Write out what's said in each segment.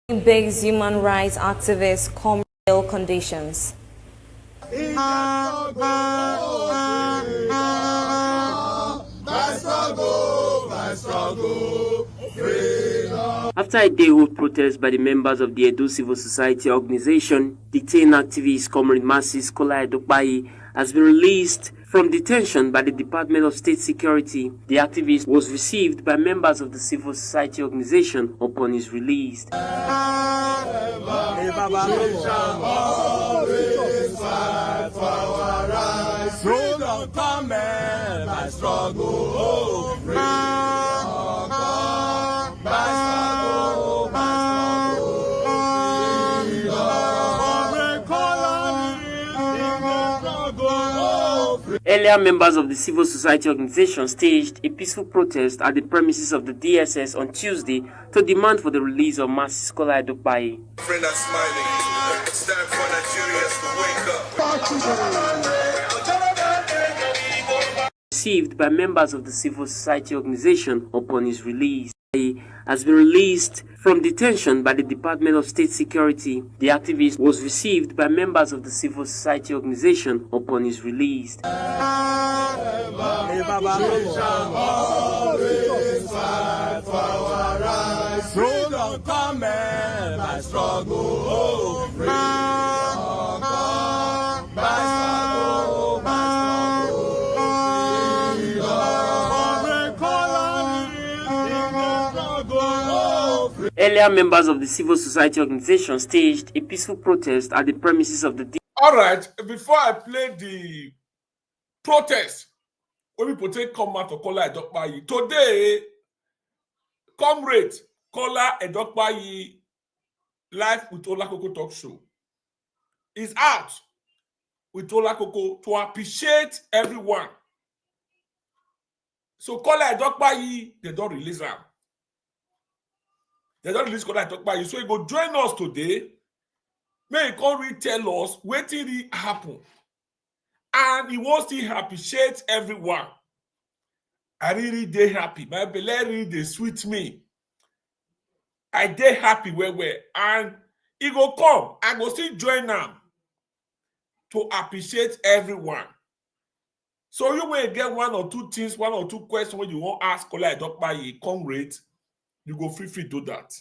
Begs human rights activist Comrade conditions. After a day-old protest by the members of the Edo Civil Society organization, detained activist Comrade Kola Edokpayi has been released from detention by the Department of State Security. The activist was received by members of the civil society organization upon his release. Earlier, members of the civil society organization staged a peaceful protest at the premises of the DSS on Tuesday to demand for the release of Kola Edokpayi. Friend are smiling. It's time for Nigerians to wake up. Received by members of the civil society organization upon his release. He has been released from detention by the Department of State Security. The activist was received by members of the civil society organization upon his release. Earlier, members of the civil society organization staged a peaceful protest at the premises of the... All right, before I play the protest, when we take Comrade Kola Edokpayi, today, Comrade Kola Edokpayi live with Olakoko talk show is out with Olakoko to appreciate everyone. So Kola Edokpayi, they don't release him. They don't release Kola Edokpayi. So he go join us today. May he come retell us what really happen. And he wants to appreciate everyone. I really dey happy. My belly really dey sweet me. I dey happy where. And he go come. I go still join them to appreciate everyone. So you may get one or two things, one or two questions when you want to ask Kola Edokpayi, Comrade. You go free do that.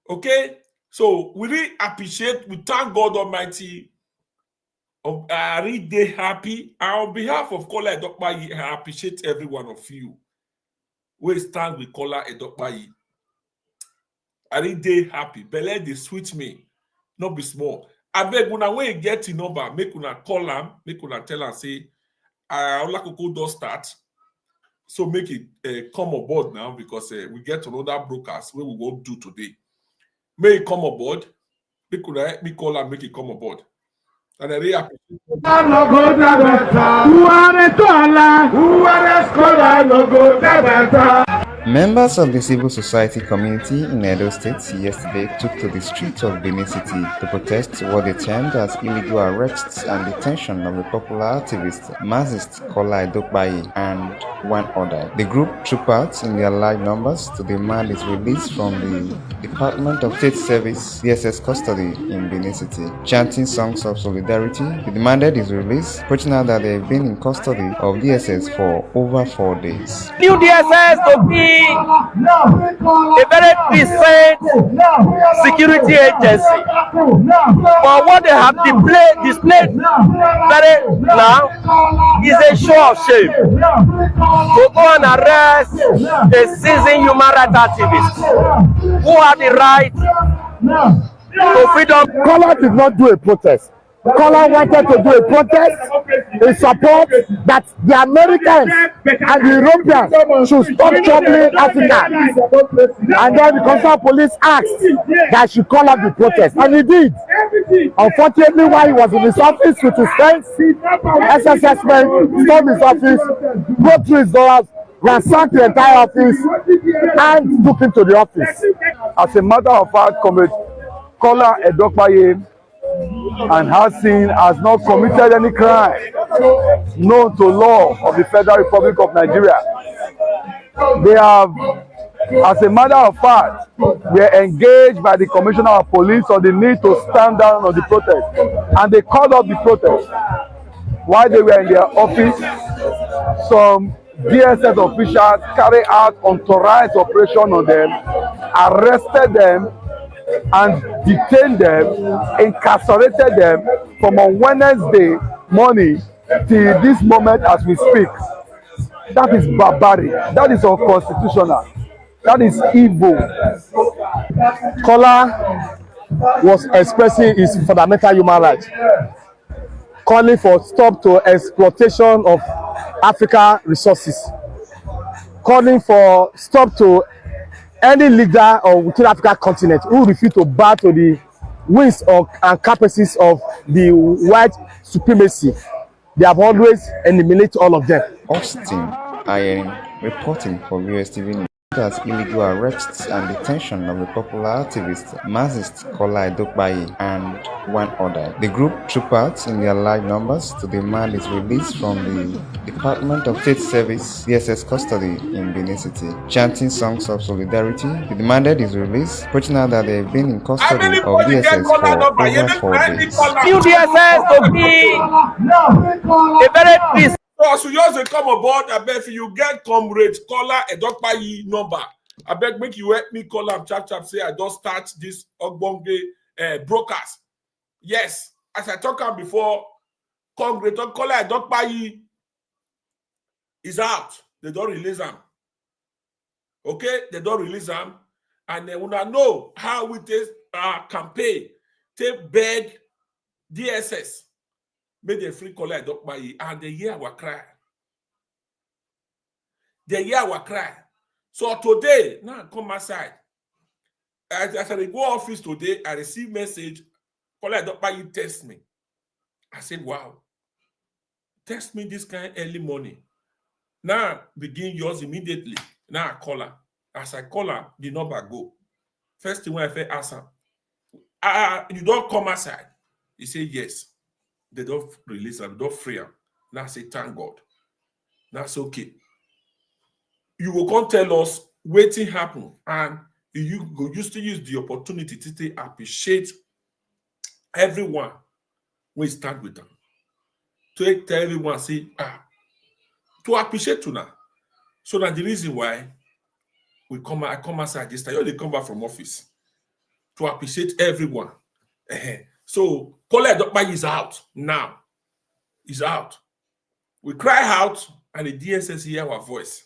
Okay? So we really appreciate, we thank God Almighty. I really dey happy. And on behalf of Kola Edokpayi, I appreciate every one of you. We stand with Kola Edokpayi. I really dey happy. Belle dey sweet me. Not be small. I beg una when you get the number, make una call am, make una tell am say, Olakoko don start. So make it come aboard now because we get another broadcast where we won't do today. May it come aboard. We call and make it come aboard. And I really appreciate Members of the civil society community in Edo State yesterday took to the streets of Benin City to protest what they termed as illegal arrests and detention of the popular activist Kola Edokpayi and one other. The group trooped out in their large numbers to demand his release from the Department of State Service DSS custody in Benin City. Chanting songs of solidarity, they demanded his release, pointing out that they've been in custody of DSS for over 4 days. New DSS to be a very decent security agency, but what they have displayed very now is a show of shame to go and arrest a seasoned human rights activist who have the right to freedom. Kola did not do a protest. Kola wanted to do a protest in support that the Americans and the Europeans should stop troubling Africa. And then the Constitutional Police asked that she call up the protest, and he did. Unfortunately, while he was in his office with his friends, SSS men stormed his office, broke through his doors, ransacked the entire office, and took him to the office. As a matter of fact, Comrade Kola Edokpayi and Hassan has not committed any crime known to law of the Federal Republic of Nigeria. They have, as a matter of fact, were engaged by the Commissioner of Police on the need to stand down on the protest, and they called up the protest. While they were in their office, some DSS officials carried out unauthorized operation on them, arrested them, and detained them, incarcerated them from on Wednesday morning till this moment as we speak. That is barbaric. That is unconstitutional. That is evil. Kola was expressing his fundamental human rights, calling for stop to exploitation of African resources, calling for stop to any leader or within African continent who refuse to bow to the wings and capacities of the white supremacy. They have always eliminated all of them. Austin, IN, reporting for USTV News. As illegal arrests and detention of a popular activist, Marxist Kola Edokpayi, and one other. The group trooped out in their large numbers to demand his release from the Department of State Service DSS custody in Benin City. Chanting songs of solidarity, they demanded his release, pointing out that they've been in custody of DSS for over 4 days. New DSS to be a very peaceful. So as you also come aboard, I bet if you get Comrade Kola Edokpayi number, I beg make you help me call am chap say I don't start this ogbonge broadcast. Yes, as I talked about before, Comrade Kola Edokpayi is out. They don't release him. Okay, they don't release him, and they wanna know how we take campaign, take beg DSS. Make them free Kola Edokpayi, and they hear our cry. They hear our cry. So today, now come outside. As I go office today, I receive message. Kola Edokpayi text me. I said, wow. Text me this kind early morning. Now begin yours immediately. Now I call her. As I call her, the number go. First thing when I first ask her, you don't come outside. He said, yes. They don't release them, they don't free them. Now I say, thank God. That's okay. You will come tell us waiting happen, and you used to use the opportunity to appreciate everyone when you start with them. To tell everyone, say, to appreciate you now. So that the reason why I come outside this time, you only come back from office to appreciate everyone. So Kola Edokpayi is out now. He's out. We cry out, and the DSS hear our voice.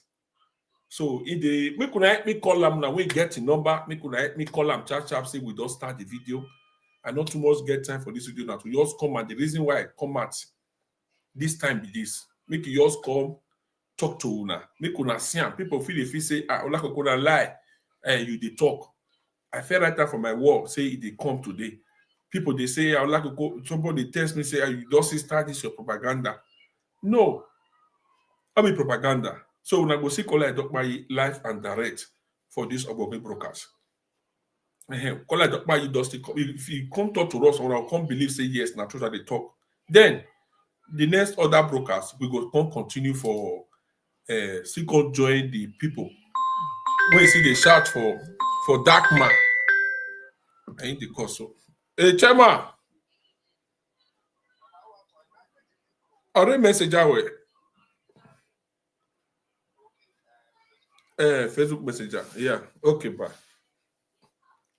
So in the me call them now. We get the number. Me call them chat say we don't start the video. I not too much get time for this video now. To yours come, and the reason why I come at this time be this. Make yours come talk to una. Make una see am. People feel if you say Olakoko na lie, you dey talk. I feel right from my wall say they come today. People they say Olakoko. Somebody tells me say you just start this your propaganda. No, I mean propaganda. So when I go see Kola Edokpayi live and direct for this Ogbonge broadcast. Kola Edokpayi does if you come talk to us, or I'll come believe say yes, now true that they talk. Then the next other broadcast we go come continue for still come join the people. When you see they shout for dark man. I ain't the cause so. Hey Chema. Already message away. Facebook Messenger. Yeah. Okay, bye.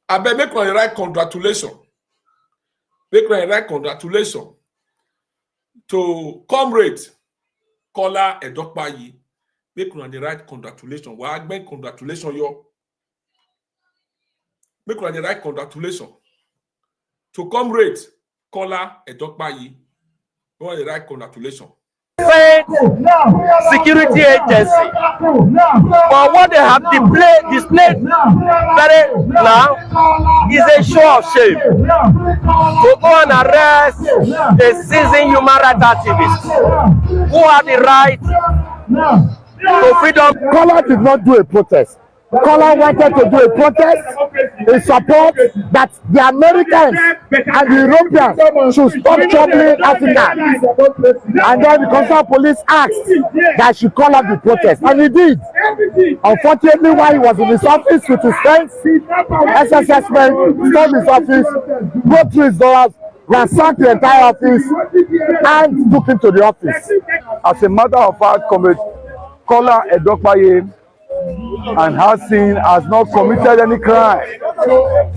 I bet make one right congratulations. Make one right congratulations to Comrade Kola Edokpayi. Make one the right congratulations. Why I make congratulations yo? Make one the right congratulations to Comrade Kola Edokpayi. One the right congratulations. Defense security agency, but what they have displayed very now is a show of shame to go and arrest a seasoned human rights activist who had the right to freedom. Kola did not do a protest. Kola wanted to do a protest in support that the Americans and the Europeans should stop troubling Africa. And then the Constitutional Police asked that she call up the protest, and he did. Unfortunately, while he was in his office with his friends, SSS men stormed his office, go through his dollars, ransacked the entire office, and took him to the office. As a matter of fact, Comrade Kola Edokpayi and her sin has not committed any crime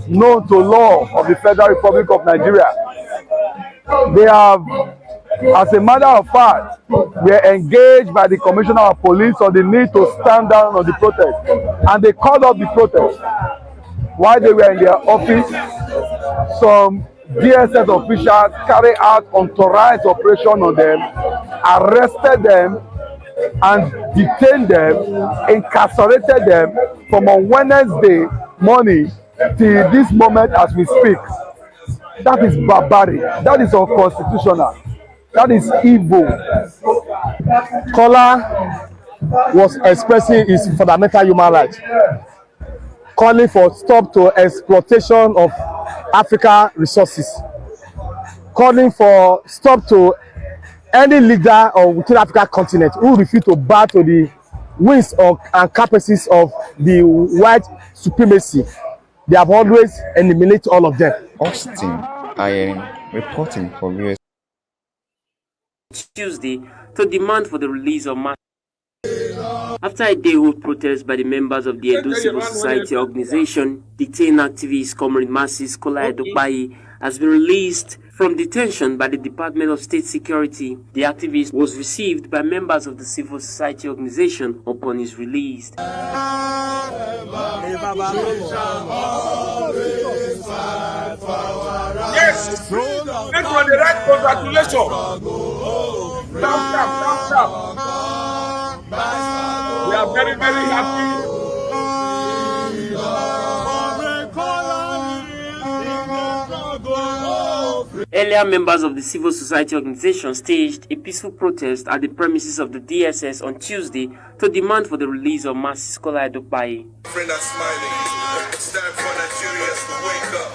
known to law of the Federal Republic of Nigeria. They have, as a matter of fact, were engaged by the Commissioner of Police on the need to stand down on the protest, and they called up the protest. While they were in their office, some DSS officials carried out unauthorized operation on them, arrested them, and detained them, incarcerated them from on Wednesday morning till this moment as we speak. That is barbaric. That is unconstitutional. That is evil. Kola was expressing his fundamental human rights, calling for stop to exploitation of African resources, calling for stop to any leader of within African continent who refuse to bow to the wings and capacities of the white supremacy. They have always eliminated all of them. Austin, I am reporting for US. Tuesday to demand for the release of mass. After a day-old protest by the members of the Edo Civil Society organization, detained activist Comrade Kola Edokpayi has been released from detention by the Department of State Security. The activist was received by members of the civil society organization upon his release. Yes, this one the right congratulations. Tap. We are very, very happy. Earlier, members of the civil society organization staged a peaceful protest at the premises of the DSS on Tuesday to demand for the release of Kola Edokpayi. Friend are smiling. It's time for Nigerians to wake up.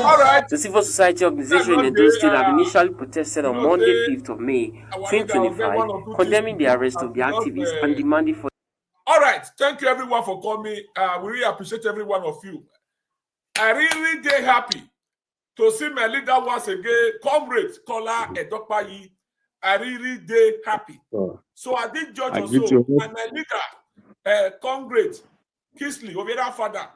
All right. The civil society organization in Edo State had initially protested on Monday, 5th of May, 2025, condemning the arrest of the activists and demanding for. All right. Thank you, everyone, for coming. We really appreciate every one of you. I really get happy to see my leader once again, Comrade Kola Edokpayi. I really get happy. So I did judge also, and my leader, Comrade Kisley, Overa Father,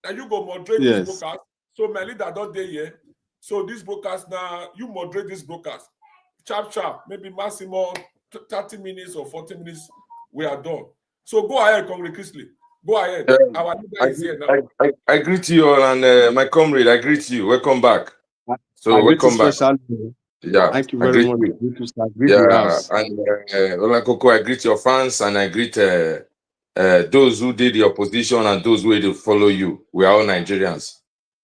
and you go moderate this broadcast. So my leader don't day here. So this broadcast now, you moderate this broadcast. Sharp, maybe maximum 30 minutes or 40 minutes, we are done. So go ahead, Comrade Kisley. Go ahead. Our leader is here now. I greet you all, and my comrade, I greet you. Welcome back. So welcome back. Yeah, thank you very much. Yeah, and Olakoko, I greet your fans, and I greet those who did the opposition and those who will follow you. We are all Nigerians.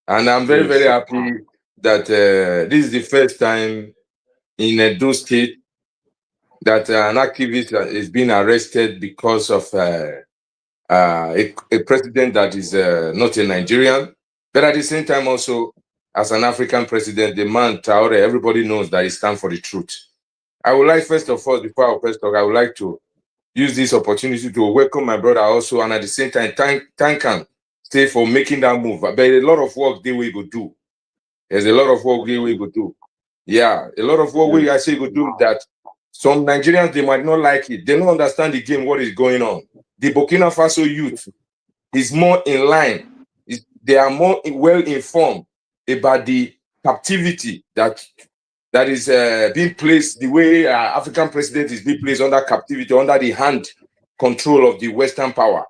And I'm very, very happy that this is the first time in Edo State that an activist is being arrested because of a president that is not a Nigerian. But at the same time also, as an African president, the man, Traore, everybody knows that he stands for the truth. I would like, first of all, before our first talk, I would like to use this opportunity to welcome my brother also, and at the same time, thank him for making that move. But a lot of work they will go do. There's a lot of work they will go do. Yeah, a lot of work we actually go do that. Some Nigerians, they might not like it. They don't understand the game, what is going on. The Burkina Faso youth is more in line. They are more well informed about the captivity that is being placed, the way African president is being placed under captivity, under the hand control of the Western power.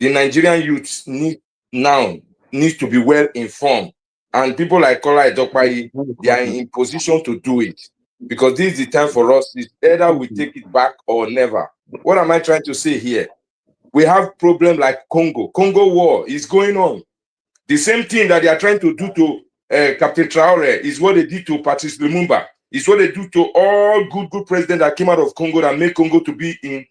The Nigerian youths need now needs to be well informed. And people like Kola Edokpayi, they are in position to do it. Because this is the time for us. It's either we take it back or never. What am I trying to say here? We have problem like Congo. Congo war is going on. The same thing that they are trying to do to Captain Traore is what they did to Patrice Lumumba. It's what they do to all good presidents that came out of Congo that made Congo to be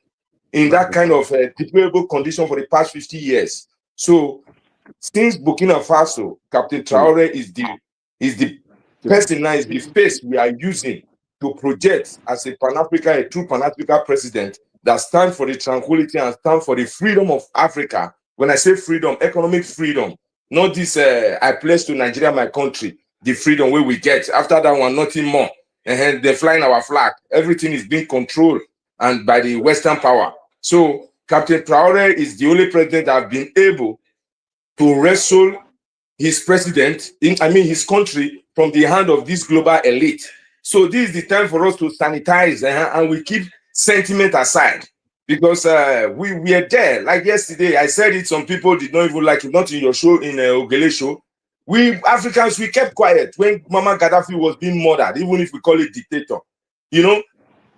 in that kind of deplorable condition for the past 50 years. So since Burkina Faso, Captain Traore is the person now, is the face we are using to project as a Pan-African, a true Pan-African president that stands for the tranquility and stands for the freedom of Africa. When I say freedom, economic freedom, not this I pledge to Nigeria, my country, the freedom where we get. After that one, nothing more. And they're flying our flag. Everything is being controlled and by the Western power. So Captain Traore is the only president that have been able to wrestle his president, his country, from the hand of this global elite. So this is the time for us to sanitize and we keep sentiment aside, because we are there. Like yesterday, I said it, some people did not even like it, not in your show, in Ogele show. We Africans, we kept quiet when Mama Gaddafi was being murdered, even if we call it dictator. You know,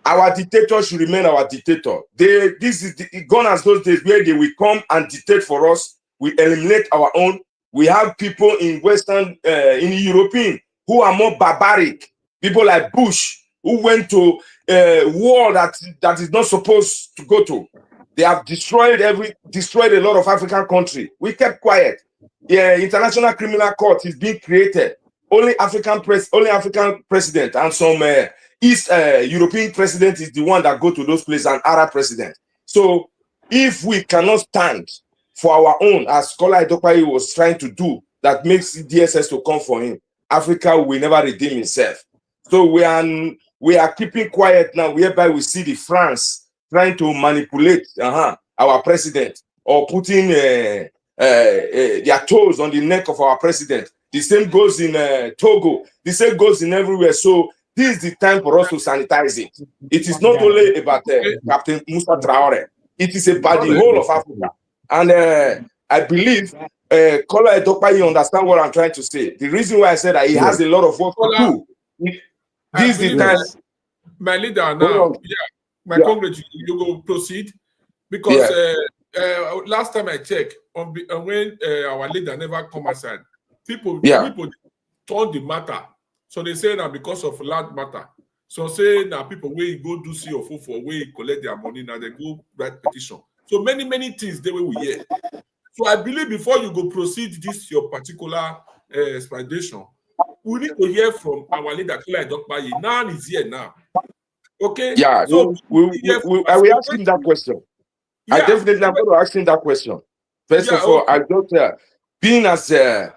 our dictator should remain our dictator. This is gone as those days where they will come and dictate for us. We eliminate our own. We have people in Western, in European, who are more barbaric. People like Bush, who went to a war that is not supposed to go to. They have destroyed a lot of African countries. We kept quiet. Yeah, International Criminal Court is being created. Only African president and some East European president is the one that go to those places, and Arab president. So if we cannot stand for our own, as Kola Edokpayi was trying to do, that makes DSS to come for him, Africa will never redeem itself. So we are keeping quiet now, whereby we see the France trying to manipulate our president, or putting their toes on the neck of our president. The same goes in Togo. The same goes in everywhere. So this is the time for us to sanitize it. It is not only about Captain Musa Traore. It is about the whole of Africa. And I believe Kola Edokpayi understand what I'm trying to say. The reason why I said that he has a lot of work to do. This is the time. My leader now, Comrade, you go proceed, because last time I checked, when our leader never come aside, people turn the matter. So they say now because of land matter. So say now people where go do see or for where collect their money, now they go write petition. So many things they will hear. So I believe before you go proceed this your particular explanation, we need to hear from our leader Kola Edokpayi. Now is here now. Okay. Yeah. So we ask him that question. Yeah. I definitely am going to ask him that question. First of all, I don't being as the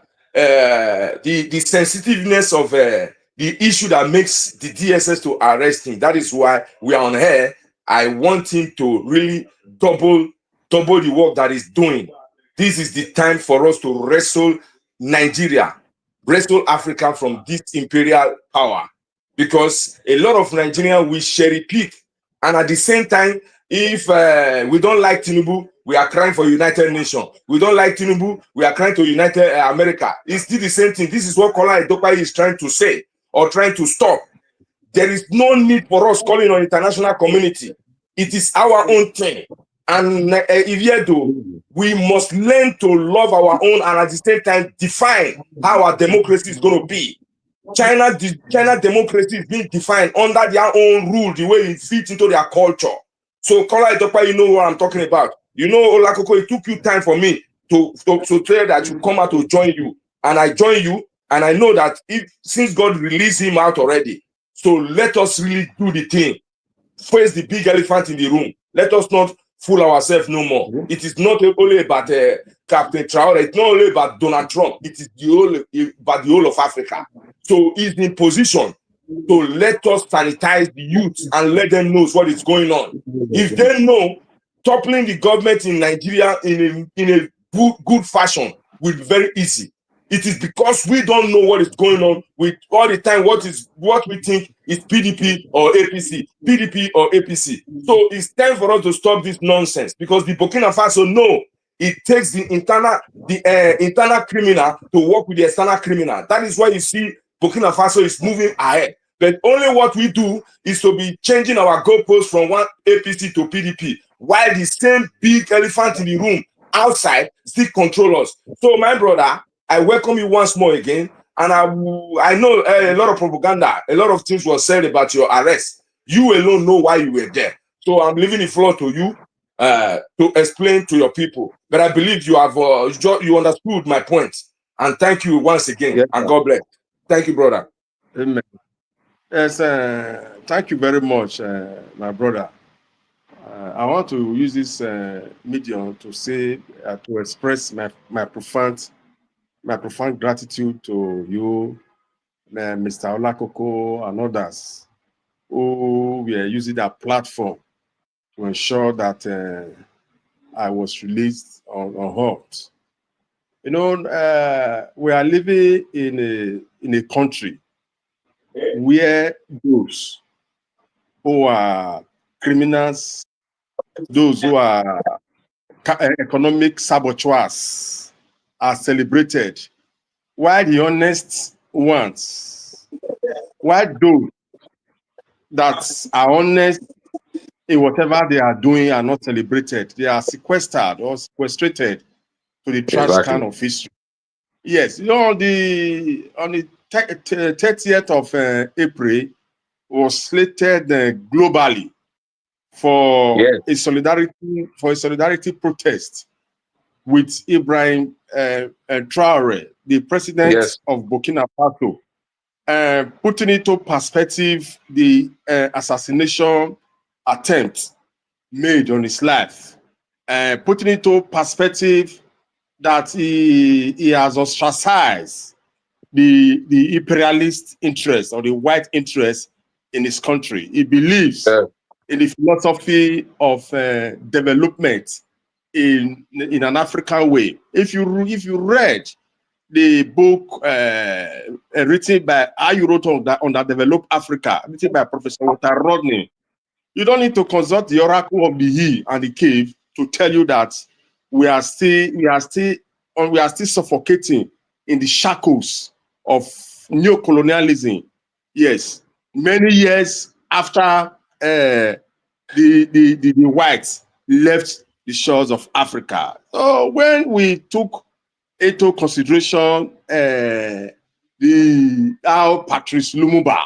sensitiveness of the issue that makes the DSS to arrest him. That is why we are on air. I want him to really double the work that he's doing. This is the time for us to wrestle Nigeria, wrestle Africa from this imperial power, because a lot of Nigerians will cherry pick, and at the same time, if we don't like Tinubu, we are crying for United Nations. We don't like Tinubu, we are crying to United America. It's still the same thing. This is what Kola Edokpayi is trying to say or trying to stop. There is no need for us calling on international community. It is our own thing. And if you do, we must learn to love our own and at the same time define how our democracy is going to be. China democracy is being defined under their own rule, the way it fits into their culture. So, Kola Edokpayi, you know what I'm talking about. You know, Olakoko, it took you time for me to tell that you come out to join you. And I join you, and I know that since God released him out already, so let us really do the thing. Face the big elephant in the room. Let us not fool ourselves no more. It is not only about Captain Traore. It's not only about Donald Trump. It is about the whole of Africa. So he's in position to let us sanitize the youth and let them know what is going on. If they know, toppling the government in Nigeria in a good fashion will be very easy. It is because we don't know what is going on with all the time what we think is PDP or APC, PDP or APC. So it's time for us to stop this nonsense, because the Burkina Faso know It takes the internal criminal to work with the external criminal. That is why you see Burkina Faso is moving ahead. But only what we do is to be changing our goalposts from one APC to PDP, while the same big elephant in the room outside still control us. So, my brother, I welcome you once more again. And I know a lot of propaganda, a lot of things were said about your arrest. You alone know why you were there. So I'm leaving the floor to you to explain to your people. But I believe you have you understood my point. And thank you once again. Yes, and God bless. Thank you, brother. Amen. Yes, thank you very much, my brother. I want to use this medium to say, to express my profound gratitude to you, Mr. Olakoko, and others who were using that platform to ensure that I was released unhurt. You know, we are living in a country where those who are criminals, those who are economic saboteurs are celebrated, while the honest ones, while those that are honest in whatever they are doing are not celebrated, they are sequestered or sequestrated to the trash can of history. Yes, you know, on the 30th of April was slated globally for a solidarity protest with Ibrahim Traore, the president of Burkina Faso, putting into perspective the assassination attempt made on his life, putting into perspective that he has ostracized the imperialist interest or the white interest in his country. He believes in the philosophy of development in an African way. If you read the book written by How You Wrote on Underdeveloped Africa, written by Professor Walter Rodney, you don't need to consult the oracle of the hill and the cave to tell you that we are still suffocating in the shackles of neocolonialism. Yes, many years after the whites left the shores of Africa. So when we took into consideration how Patrice Lumumba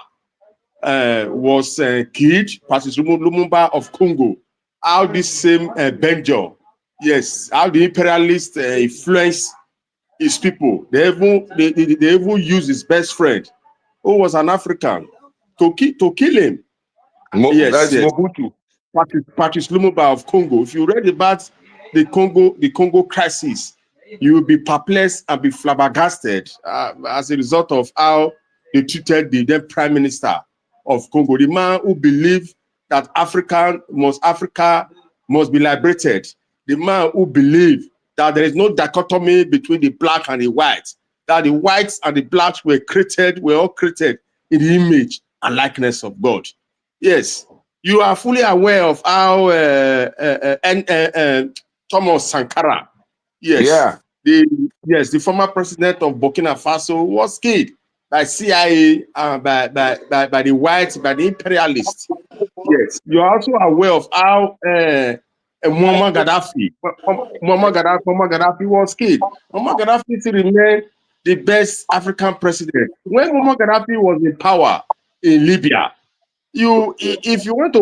was killed, Patrice Lumumba of Congo, how this same Benjo, yes, how the imperialists influenced his people. They even used his best friend, who was an African, to kill him. Yes. Mobutu. Patrice Lumumba of Congo. If you read about the Congo crisis, you will be perplexed and be flabbergasted as a result of how they treated the then Prime Minister of Congo, the man who believed that Africa must be liberated, the man who believed that there is no dichotomy between the black and the white, that the whites and the blacks were all created in the image and likeness of God. Yes, you are fully aware of how Thomas Sankara, the former president of Burkina Faso, was killed by CIA, by the whites, by the imperialists. Yes, you are also aware of how Muammar Gaddafi was killed. Muammar Gaddafi still remained the best African president. When Muammar Gaddafi was in power in Libya, if you want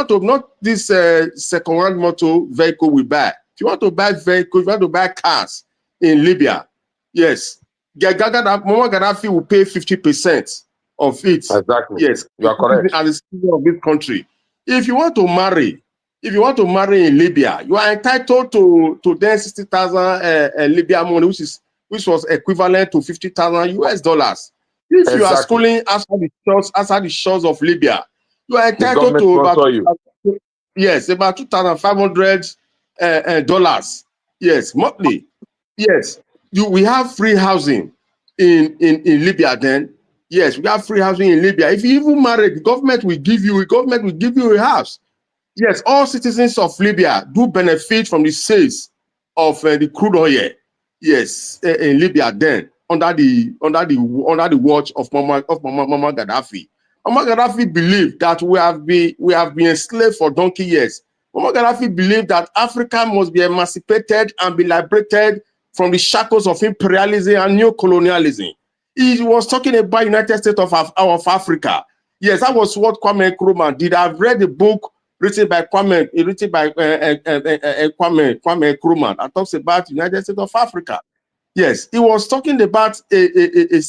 to not this second-hand motor vehicle we buy, if you want to buy vehicles, if you want to buy cars in Libya, yes, Muammar Gaddafi will pay 50% of it. Exactly. Yes, you are correct. As the citizen of this country, if you want to marry in Libya, you are entitled to then 60,000 Libyan money, which was equivalent to $50,000 US. If you are schooling outside the shores of Libya, you are entitled to about $2,500 yes, monthly. Yes, we have free housing in Libya. Then yes, we have free housing in Libya. If you even marry, the government will give you a house. Yes, all citizens of Libya do benefit from the sales of the crude oil. Yes, in Libya then under the watch of Muammar Gaddafi. Muammar Gaddafi believed that we have been enslaved for donkey years. Muammar Gaddafi believed that Africa must be emancipated and be liberated from the shackles of imperialism and neo-colonialism. He was talking about United States of Africa. Yes, that was what Kwame Nkrumah did. I've read the book written by Kwame Nkrumah that talks about United States of Africa. Yes, he was talking about a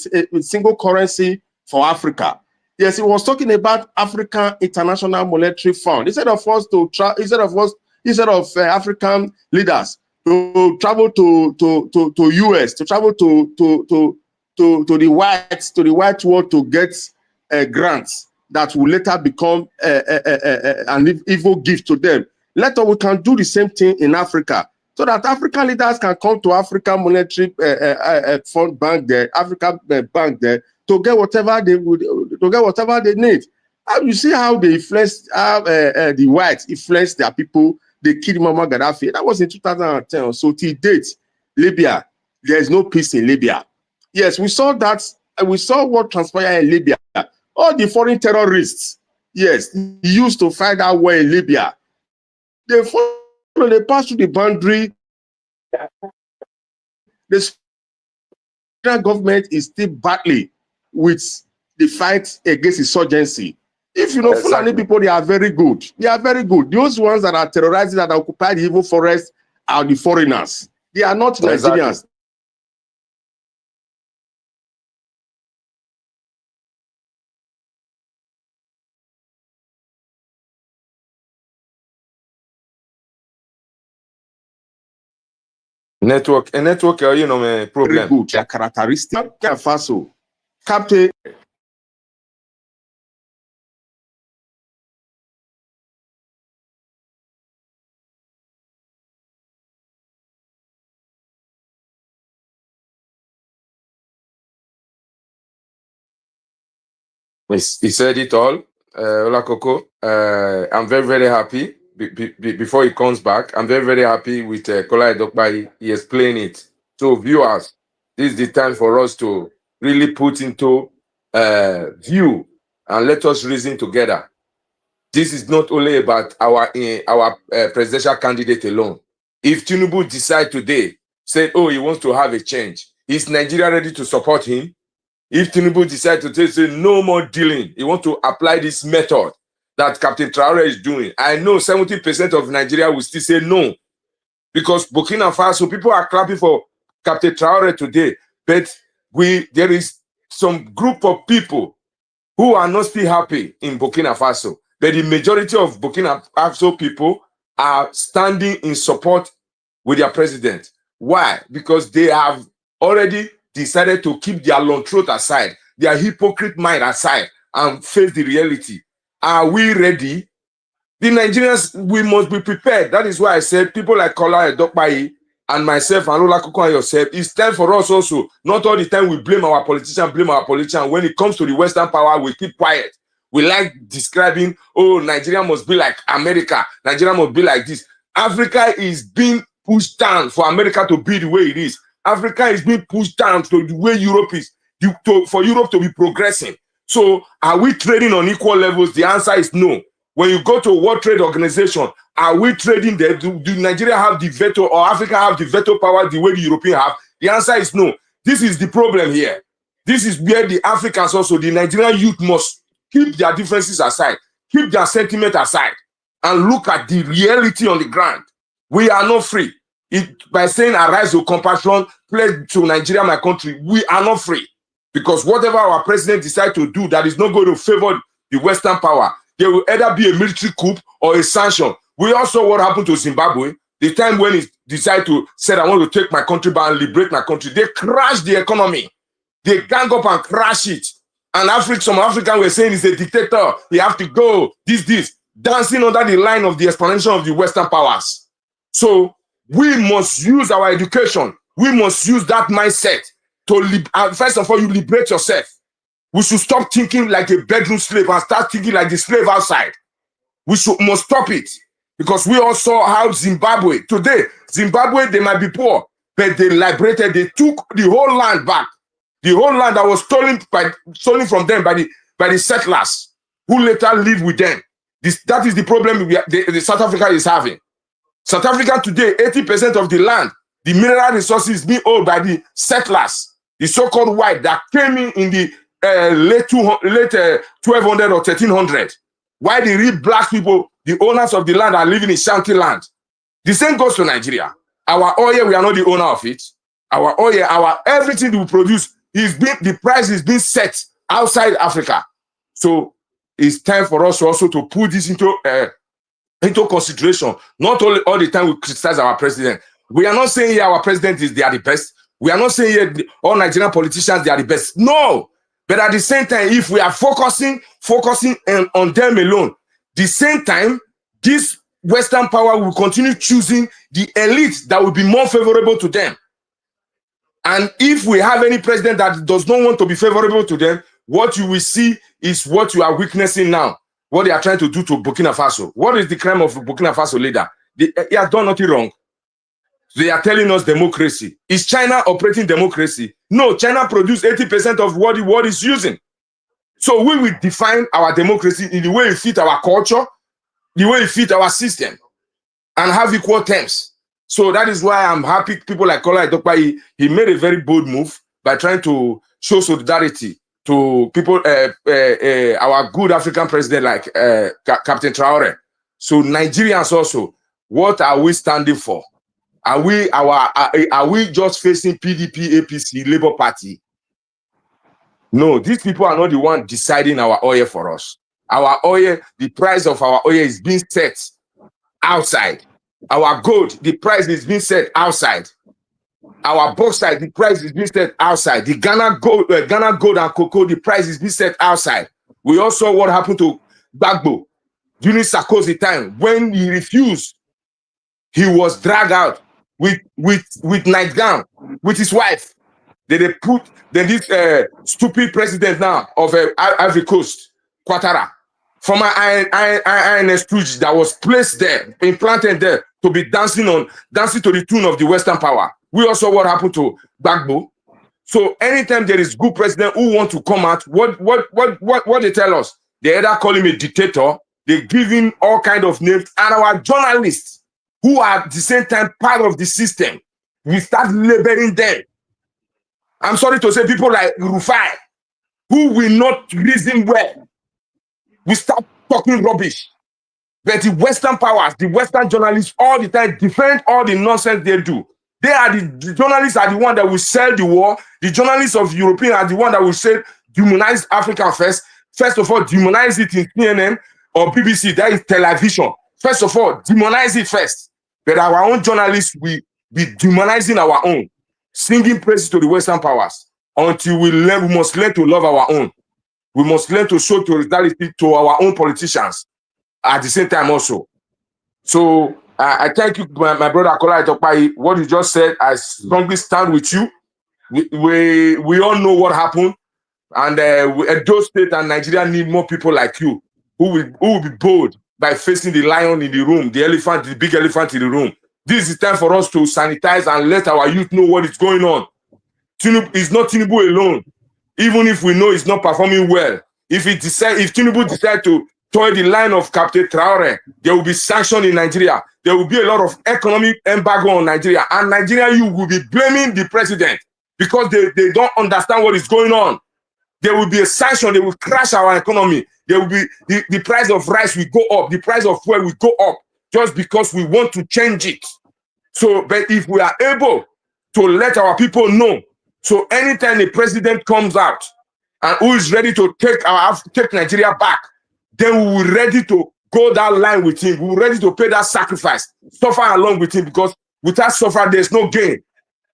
single currency for Africa. Yes, he was talking about African International Monetary Fund. Instead of African leaders to travel to US, to travel to the white world to get grants that will later become an evil gift to them. Later, we can do the same thing in Africa, so that African leaders can come to African Monetary Fund Bank there, African Bank there, to get whatever they need. You see how they influence, the whites influence their people. They killed Muammar Gaddafi. That was in 2010. So till date, Libya, there is no peace in Libya. Yes, we saw that. We saw what transpired in Libya. All the foreign terrorists, yes, used to fight that war in Libya. They passed through the boundary. The federal government is still battling with the fight against insurgency. If you know, exactly. Fulani people, they are very good. They are very good. Those ones that are terrorizing, that occupy the evil forest, are the foreigners. They are not Nigerians. Exactly. Network, you know, my problem. Very good. Their characteristic. Faso, Captain. He said it all. Olakoko, I'm very, very happy. Before he comes back, I'm very, very happy with Kola Edokpayi. He explained it. So viewers, this is the time for us to really put into view and let us reason together. This is not only about our presidential candidate alone. If Tinubu decide today, say, oh, he wants to have a change, is Nigeria ready to support him? If Tinubu decide to say no more dealing, he want to apply this method that Captain Traore is doing, I know 70% of Nigeria will still say no. Because Burkina Faso, people are clapping for Captain Traore today, but there is some group of people who are not still happy in Burkina Faso. But the majority of Burkina Faso people are standing in support with their president. Why? Because they have already decided to keep their long throat aside, their hypocrite mind aside, and face the reality. Are we ready? The Nigerians, we must be prepared. That is why I said people like Kola Edokpayi and myself and Olakoko and yourself, it's time for us also. Not all the time we blame our politician. When it comes to the Western power, we keep quiet. We like describing, oh, Nigeria must be like America. Nigeria must be like this. Africa is being pushed down for America to be the way it is. Africa is being pushed down to the way Europe is, for Europe to be progressing. So are we trading on equal levels? The answer is no. When you go to World Trade Organization, are we trading there? Do Nigeria have the veto or Africa have the veto power the way the Europeans have? The answer is no. This is the problem here. This is where the Africans also, the Nigerian youth must keep their differences aside, keep their sentiment aside, and look at the reality on the ground. We are not free. By saying arise to compassion, pledge to Nigeria, my country, we are not free. Because whatever our president decides to do that is not going to favor the Western power, there will either be a military coup or a sanction. We also saw what happened to Zimbabwe, the time when he decided to say, I want to take my country back and liberate my country. They crashed the economy. They gang up and crash it. And some Africans were saying he's a dictator. He have to go, this, dancing under the line of the explanation of the Western powers. So we must use our education. We must use that mindset to, first of all, you liberate yourself. We should stop thinking like a bedroom slave and start thinking like the slave outside. We must stop it. Because we all saw how Zimbabwe, today, Zimbabwe, they might be poor, but they liberated, they took the whole land back. The whole land that was stolen from them by the settlers, who later lived with them. That is the problem the South Africa is having. South Africa today, 80% of the land, the mineral resources being owned by the settlers, the so-called white that came in the late 1200 or 1300. While the real black people, the owners of the land, are living in shanty land. The same goes to Nigeria. Our oil, we are not the owner of it. Our oil, everything we produce the price is being set outside Africa. So it's time for us also to put this into consideration. Not only all the time we criticize our president. We are not saying here our president they are the best. We are not saying here all Nigerian politicians they are the best. No. But at the same time, if we are focusing on them alone, the same time, this Western power will continue choosing the elite that will be more favorable to them. And if we have any president that does not want to be favorable to them, what you will see is what you are witnessing now, what they are trying to do to Burkina Faso. What is the crime of Burkina Faso leader? He has done nothing wrong. They are telling us democracy. Is China operating democracy? No, China produced 80% of what the world is using. So we will define our democracy in the way it fits our culture, the way it fits our system, and have equal terms. So that is why I'm happy people like Kola Edokpayi, he made a very bold move by trying to show solidarity to people, our good African president like Captain Traore. So Nigerians also, what are we standing for? Are we just facing PDP, APC, Labour Party? No, these people are not the ones deciding our oil for us. Our oil, the price of our oil is being set outside. Our gold, the price is being set outside. Our bauxite, the price is being set outside. The Ghana gold and cocoa, the price is being set outside. We also saw what happened to Gbagbo during Sarkozy's time when he refused. He was dragged out with nightgown with his wife. Then this stupid president now of Ivory Coast, Ouattara, former INS stooge that was placed there, implanted there to be dancing to the tune of the Western power. We also what happened to Gbagbo. So anytime there is good president who want to come out, what they tell us, they either call him a dictator, they give him all kind of names, and our journalists who are at the same time part of the system, we start labeling them. I'm sorry to say, people like Rufai, who will not reason well, we start talking rubbish. But the Western powers, the Western journalists all the time defend all the nonsense they do. They are the journalists are the one that will sell the war. The journalists of European are the one that will say demonize Africa first. First of all, demonize it in CNN or BBC, that is television. First of all, demonize it first. But our own journalists will be demonizing our own, singing praises to the Western powers until we must learn to love our own. We must learn to show solidarity to our own politicians at the same time also. So I thank you, my brother Kola Edokpayi. What you just said, I strongly stand with you. We all know what happened, and Edo State and Nigeria need more people like you who will be bold by facing the lion in the room, the elephant, the big elephant in the room. This is time for us to sanitize and let our youth know what is going on. Tinubu is not Tinubu alone. Even if we know it's not performing well, if Tinubu decide to toy the line of Captain Traore, there will be sanction in Nigeria. There will be a lot of economic embargo on Nigeria, and Nigeria you will be blaming the president because they don't understand what is going on. There will be a sanction. They will crash our economy. There will be the price of rice will go up. The price of fuel will go up just because we want to change it. So, but if we are able to let our people know, so anytime the president comes out and who is ready to take Nigeria back, then we will ready to go that line with him. We will ready to pay that sacrifice, suffer along with him, because without suffer, there's no gain.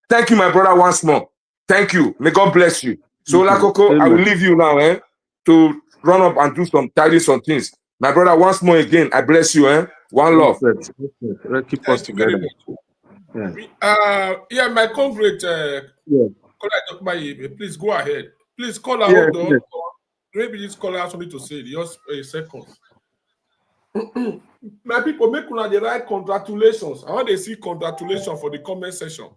Thank you, my brother, once more. Thank you. May God bless you. So, Olakoko, I will leave you now to run up and do some things. My brother, once more again, I bless you. One love. Let's keep us together. Yeah, my comrade, Kola Edokpayi, please go ahead. Please call out. Maybe this caller has something to say. Just a second. My people, make una the right congratulations. I want to see congratulations for the comment section.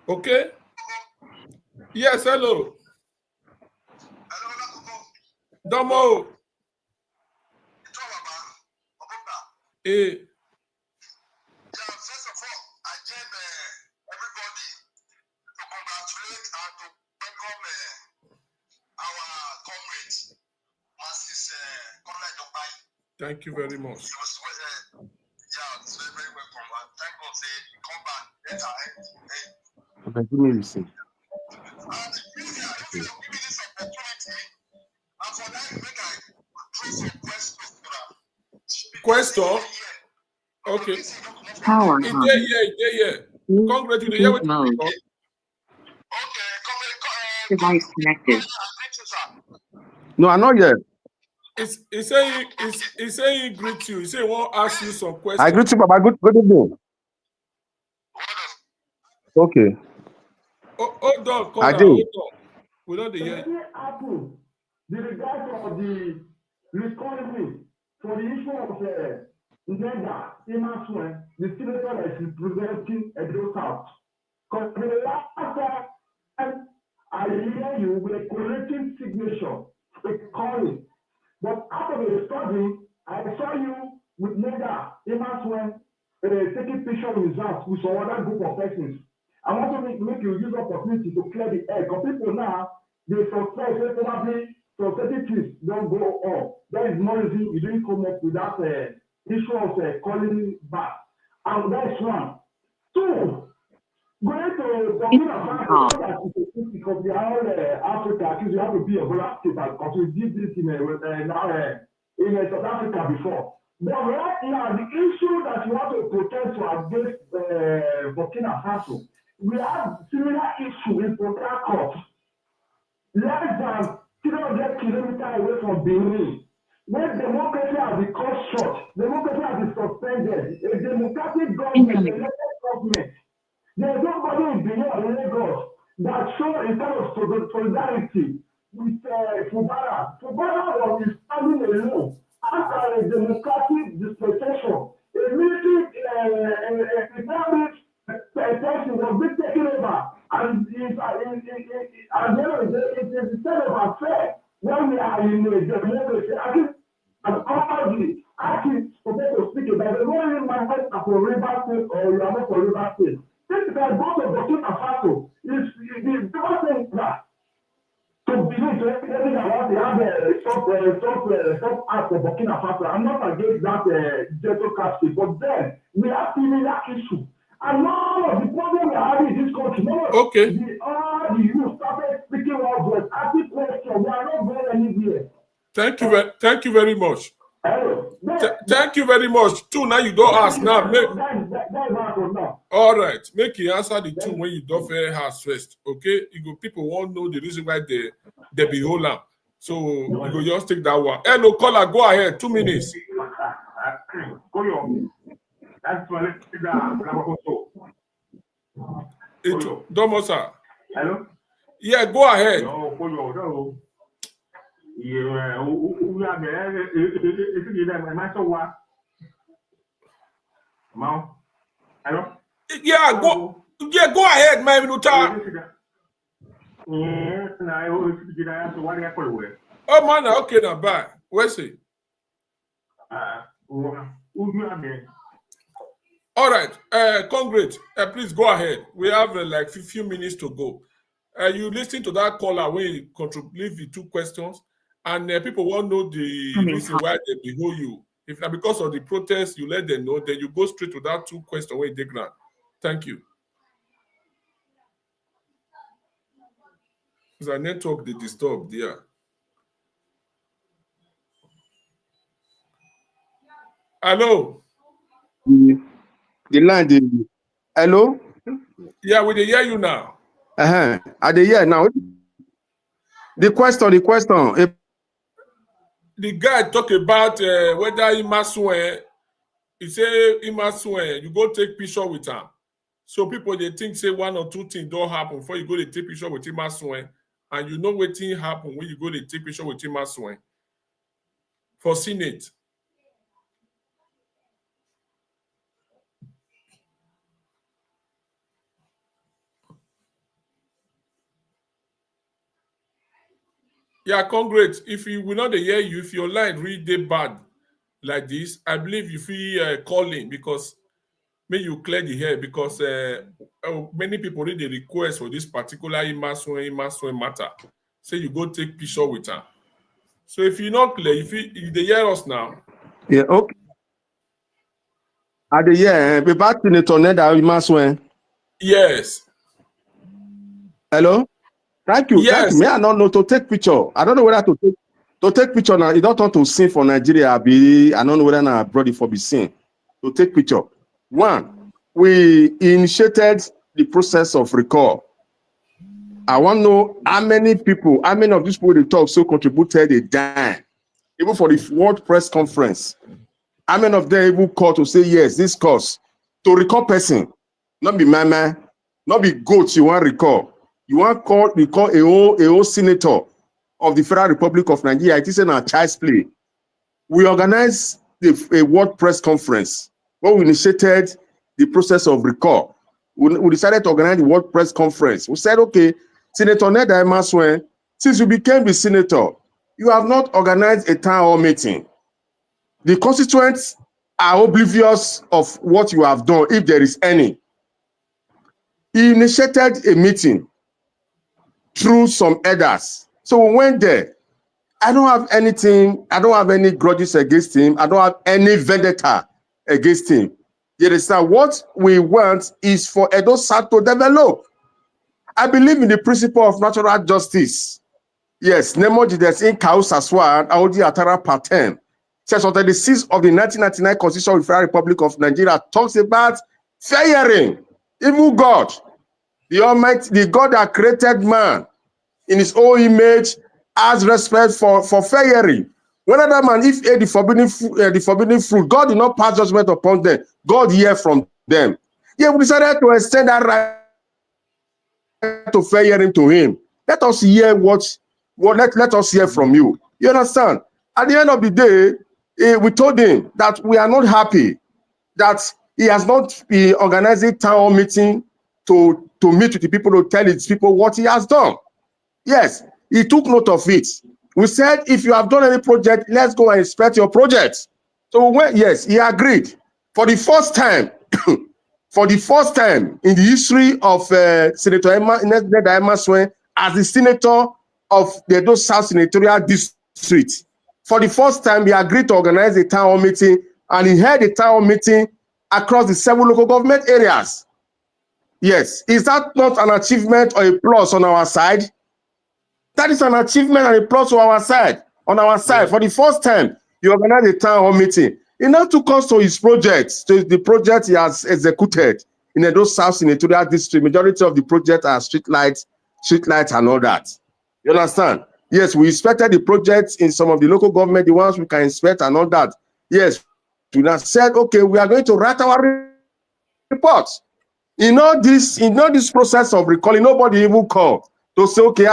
Okay? Yes, hello. Domo. First of all, I gave everybody to congratulate and to welcome our comrade, Mrs. Kola Edokpayi. Thank you very much. He was, it's very, very welcome. And thank God, say, come back later. Okay, give me a receipt. And if you give me this opportunity, and for that, make I throw some questions to them. Question? Okay. Power on. Yeah. Congrats, you hear what Mode. Okay, Device connected. No, I'm not yet. He's saying he greet you. He say he want to ask you some questions. I greet you, Baba. Good evening. Okay. Hold on, I Kola, do. hold on. We don't hear you. The regard of the recovery for the issue of Ngenda, Imaswe, the senator that is representing Edo South. Because the last time I hear you with a collective signature, a calling. But after the study, I saw you with Ngenda, Imaswe, taking picture with us with some other group of persons. I want to make you use the opportunity to clear the air. Because people now, they suspect that probably certain things don't go on. That is no reason you didn't come up with that issue of calling back. And that's one. Two, going to Burkina Faso, because we are all Africa, because you have to be a black state, because we did this in South Africa before. But right now, the issue that you want to protest against Burkina Faso, we have similar issue in Port Harcourt, less than 300 kilometers away from Benin, where democracy has become short, democracy has been suspended, a democratic government, elected government. There is nobody in Benin or Lagos that show a kind of solidarity with Fubara. Fubara was standing alone after a democratic dispensation. A military person was being taken over, and it is a set of affair when we are in a democracy. I think as all the artists supposed to speak about the only man for River State or you are not for River State. This is a go to Burkina Faso. Is the government that to believe everything about the act for Burkina Faso. I'm not against that gettocracy, but then we have similar issue. And now the problem we are having in this country, all the youth started speaking out with asking questions. We are not going anywhere. Thank you very much. Thank you very much. Two, now you don't ask now. All right, make you answer the two when you don't fair ask first. Okay, people won't know the reason why they be hold up. So you go just take that one. Hello, Kola, go ahead. 2 minutes. Domo, sir. Hello? Yeah, go ahead. Yeah, go ahead, my minuta. Oh man, okay, now bye. Where's it? All right, Comrade, please go ahead. We have like a few minutes to go. You listen to that caller when you leave the two questions, and people won't know the reason why they behold you. If not because of the protest, you let them know, then you go straight to that two questions when they grant. Thank you. Because our network they disturb there. Hello. The line. Hello. Yeah, we hear you now. I dey hear now. The question. The guy talk about whether Imaswe, he say Imaswe, you go take picture with him. So people they think say one or two things don't happen before you go to take picture with Imaswe, and you know what thing happen when you go to take picture with Imaswe for Senate. Yeah, Comrade, if you will not hear you, if your line really dey bad like this, I believe you feel calling because may you clear the hair because many people read the request for this particular Imaswe matter. Say you go take picture with her. So if you're not clear, if they hear us now. Yeah, okay. At the year, be back in the tornado, you must win. Yes. Hello? Thank you. Yes. Thank you. May I not know to take picture? I don't know whether to take picture now. You don't want to sing for Nigeria. I don't know whether now abroad it for be seen. To take picture. One, we initiated the process of recall. I want to know how many of these people they talk so contributed a dime, even for the World Press Conference. How many of them even call to say yes, this cause to recall person, not be mama, not be goat. You want recall. You want recall a whole senator of the Federal Republic of Nigeria. It is a child's play. We organized a World Press Conference where we initiated the process of recall. We decided to organize the World Press Conference. We said, okay, Senator Neda Emaswen, since you became the senator, you have not organized a town hall meeting. The constituents are oblivious of what you have done, if there is any. He initiated a meeting through some elders. So we went there. I don't have anything, I don't have any grudges against him. I don't have any vendetta against him. You understand? What we want is for Edo South to develop. I believe in the principle of natural justice. Yes, Nemo Jides in Kaus Aswan, Audi Atara Patem. Section 36 of the 1999 Constitution of the Federal Republic of Nigeria talks about fair hearing. Even God, the Almighty, the God that created man in his own image, has respect for fair hearing. When another man, if ate the forbidden fruit, God did not pass judgment upon them. God hear from them. Yeah, we decided to extend that right to fair hearing to him. Let us hear let us hear from you. You understand? At the end of the day, we told him that we are not happy that he has not been organizing town hall meeting to meet with the people, to tell his people what he has done. Yes, he took note of it. We said, if you have done any project, let's go and inspect your project. So yes, he agreed. For the first time, in the history of Senator Neda Emaswen as the senator of the Edo South Senatorial District, for the first time, he agreed to organize a town hall meeting, and he held a town hall meeting across the 7 local government areas. Yes, is that not an achievement or a plus on our side? That is an achievement and a plus on our side. Yeah. For the first time, he organized a town hall meeting. He now took us to his projects, to the project he has executed in Edo South Senatorial District. Majority of the project are street lights and all that. You understand? Yes, we inspected the projects in some of the local government, the ones we can inspect and all that. Yes, we now said, okay, we are going to write our reports. In all this process of recalling, nobody even called to say, okay,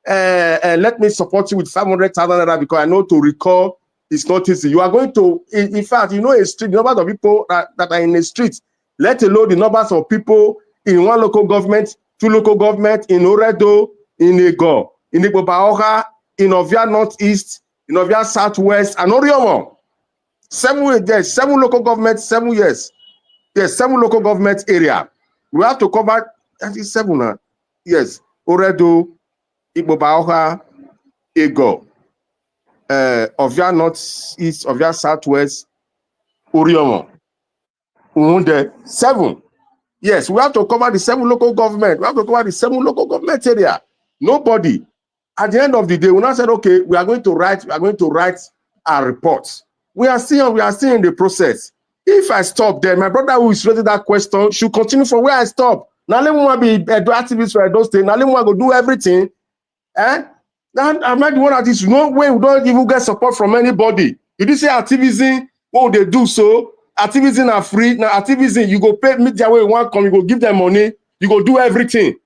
let me support you with 500,000 naira because I know to recall is not easy. You are going to, in fact, you know, a street, the numbers of people that are in the street, let alone the numbers of people in one local government, 2 local government, in Oredo, in Ego, in Igbobaoka, in Ovia Northeast, in Ovia Southwest, and Oriomo. 7 local governments, 7 years. Yes, 7 local government area. We have to cover 7 now. Yes, Oredo, Igbobaoka, Ego, Ovia Northeast, Ovia Southwest, Oriomo. 7. Yes, we have to cover the 7 local government. We have to cover the 7 local government area. Nobody. At the end of the day, we now said, okay, we are going to write our reports. We are still in the process. If I stop there, my brother who is raising that question should continue from where I stop. Now let me be activist for Edo State. Now let me go do everything. Now I'm not the one that is no way we don't even get support from anybody. You did say activism, what would they do so? Activism are free. Now activism, you go pay media where you want come, you go give them money, you go do everything.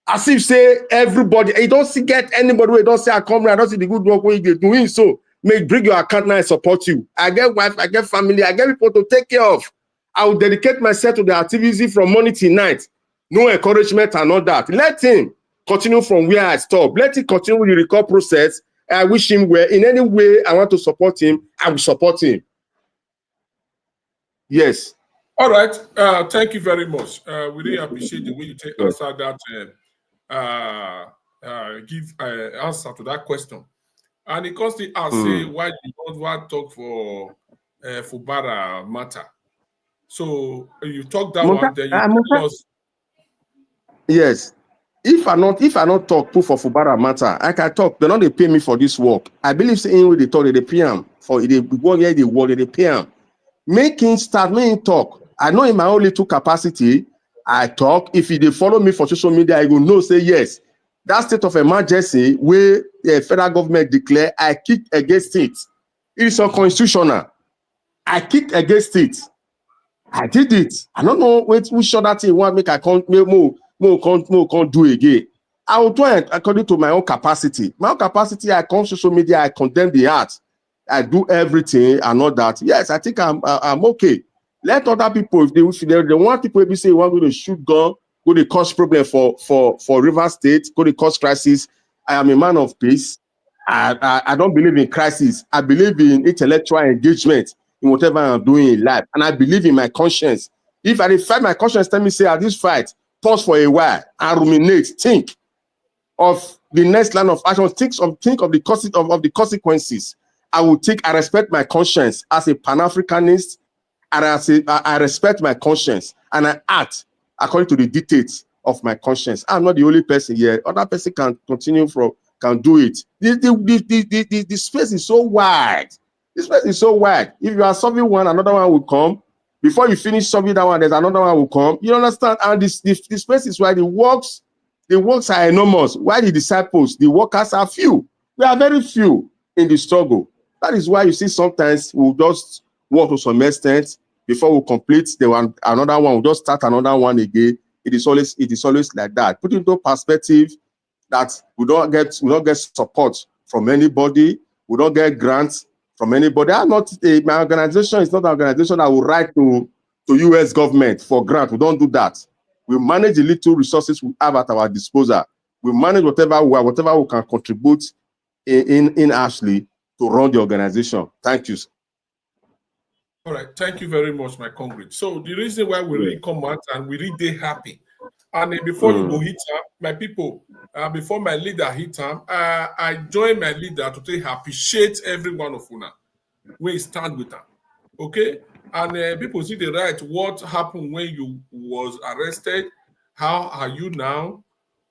As if say everybody, you don't see get anybody where you don't say I come, I don't see the good work where you're doing so. Bring your account now and support you. I get wife, I get family, I get people to take care of. I will dedicate myself to the activism from morning till night. No encouragement and all that. Let him continue from where I stop. Let him continue with the recall process. I wish him well. In any way I want to support him, I will support him. Yes. All right. Thank you very much. We really appreciate the way you answer that. Give answer to that question. And it comes to ask, say, why you don't want to talk for Fubara matter? So you talk that one, then you tell us. Yes. If I not talk for Fubara matter, I can talk. They not they pay me for this work. I believe saying when they talk, they pay him for the work here, they work, they pay him. Make him start, make him talk. I know in my own little capacity, I talk. If they follow me for social media, I will know, say yes. That state of emergency where the federal government declare, I kicked against it. It is unconstitutional. I kicked against it. I did it. I don't know which other thing want make I can't can't do again. I will do it according to my own capacity. My own capacity, I come social media, I condemn the art. I do everything and all that. Yes, I think I'm okay. Let other people, if they want people to say want to shoot gun, go to cause problem for River State, go to cause crisis. I am a man of peace. I don't believe in crisis. I believe in intellectual engagement in whatever I'm doing in life, and I believe in my conscience. If I find my conscience, tell me say at this fight, pause for a while and ruminate, think of the next line of action, think of the consequences. I will take. I respect my conscience as a Pan-Africanist, and I respect my conscience, and I act according to the dictates of my conscience. I'm not the only person here. Other person can can do it. The space is so wide. This space is so wide. If you are solving one, another one will come. Before you finish solving that one, there's another one will come. You understand? And this space is wide. The works are enormous. Why the disciples, the workers are few. We are very few in the struggle. That is why you see sometimes we'll just work to some extent before we complete the one, another one. We'll just start another one again. It is always like that. Put into perspective that we don't get support from anybody. We don't get grants from anybody. My organization is not an organization that will write to US government for grant. We don't do that. We manage the little resources we have at our disposal. We manage whatever we can contribute in Ashley to run the organization. Thank you. All right, thank you very much, my comrade. So the reason why we really come out and we really happy, and before you go hit my people, before my leader hit him, I join my leader to say appreciate every one of you now. We stand with them, okay? And people see the right. What happened when you was arrested? How are you now?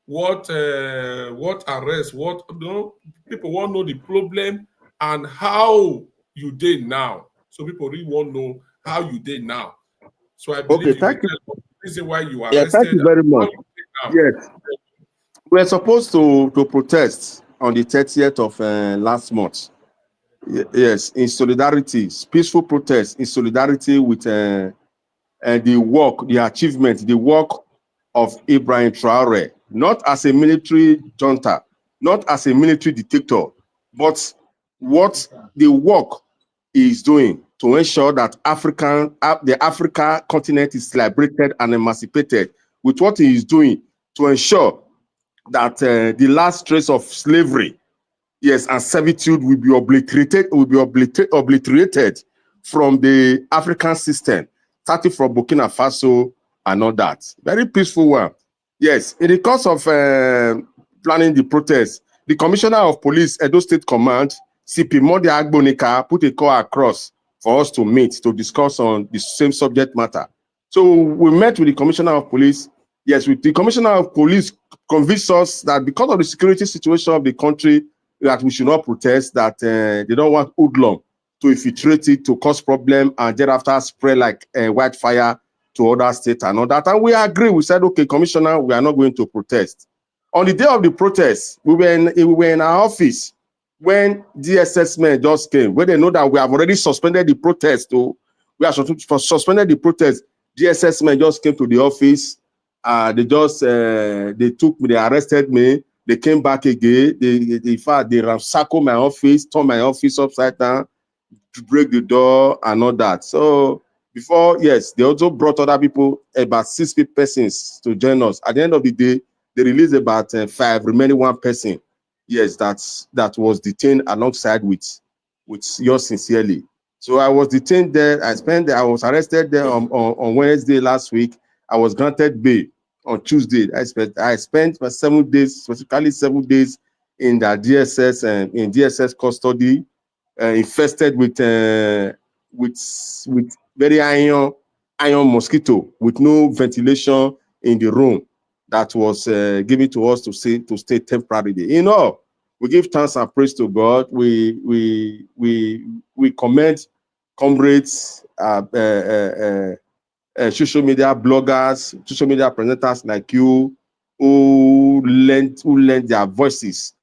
What arrest? What people want to know the problem and how you did now. So people really want to know how you did now. So I believe thank you. The reason why you are arrested. Thank you very much. Yes, we were supposed to protest on the 30th of last month. Yes, in solidarity, peaceful protest in solidarity with the work, the achievement, the work of Ibrahim Traore, not as a military junta, not as a military dictator, but what the work is doing to ensure that the African continent is liberated and emancipated, with what he is doing to ensure that the last trace of slavery, yes, and servitude will be obliterated from the African system, starting from Burkina Faso and all that. Very peaceful one. Yes, in the course of planning the protest, the Commissioner of Police, Edo State Command, CP Modi Agbonika, put a call across for us to meet to discuss on the same subject matter. So we met with the Commissioner of Police. Yes, with the Commissioner of Police convinced us that because of the security situation of the country, that we should not protest, that they don't want hoodlum to infiltrate it, to cause problem, and thereafter spread like wildfire to other states and all that. And we agree. We said, okay, Commissioner, we are not going to protest. On the day of the protest, we were in our office when DSS men just came, when they know that we have already suspended the protest. We have suspended the protest. DSS men just came to the office. They took me, they arrested me. They came back again. In fact, they ransackled my office, turned my office upside down, to break the door and all that. So before, yes, they also brought other people, about 60 persons to join us. At the end of the day, they released about 5, remaining 1 person. yes, that was detained alongside with yours sincerely. So I was detained there. I was arrested there on Wednesday last week. I was granted bail on Tuesday. I spent my 7 days, specifically 7 days in the DSS and in DSS custody, infested with very iron mosquito, with no ventilation in the room that was given to us to stay temporarily. You know, we give thanks and praise to God. We commend comrades, social media bloggers, social media presenters like you, who lend their voices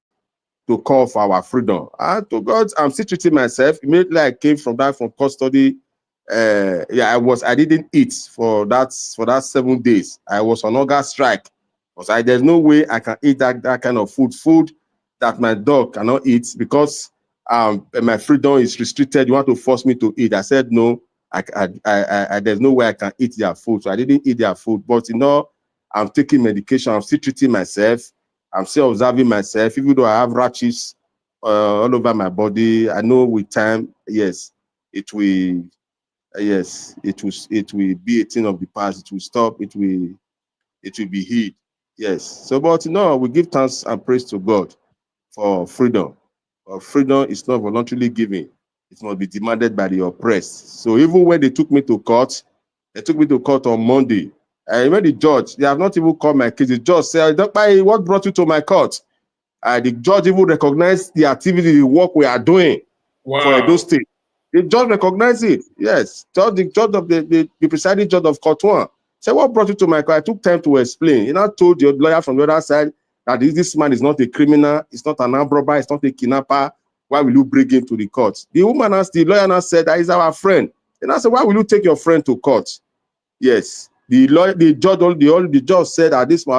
to call for our freedom. And to God, I'm still treating myself. Immediately I came from custody, I didn't eat for that 7 days. I was on hunger strike. Because there's no way I can eat that kind of food that my dog cannot eat, because my freedom is restricted. You want to force me to eat? I said no. There's no way I can eat their food, so I didn't eat their food. But I'm taking medication. I'm still treating myself. I'm still observing myself, even though I have rashes all over my body. I know with time, yes, it will. Yes, it will be a thing of the past. It will stop. It will be healed. Yes. So, but we give thanks and praise to God for freedom. Freedom is not voluntarily given. It must be demanded by the oppressed. So even when they took me to court on Monday. When the judge, they have not even called my case. The judge said, "Edokpayi, what brought you to my court?" The judge even recognized the activity, the work we are doing for Edo State. The judge recognized it. Yes. The judge of the presiding judge of Court 1 said, "What brought you to my court?" I took time to explain. He now told the lawyer from the other side that this man is not a criminal, it's not an armed robber, it's not a kidnapper. Why will you bring him to the court? The lawyer now said that he's our friend. And I said, "Why will you take your friend to court?" Yes. The judge said that this man,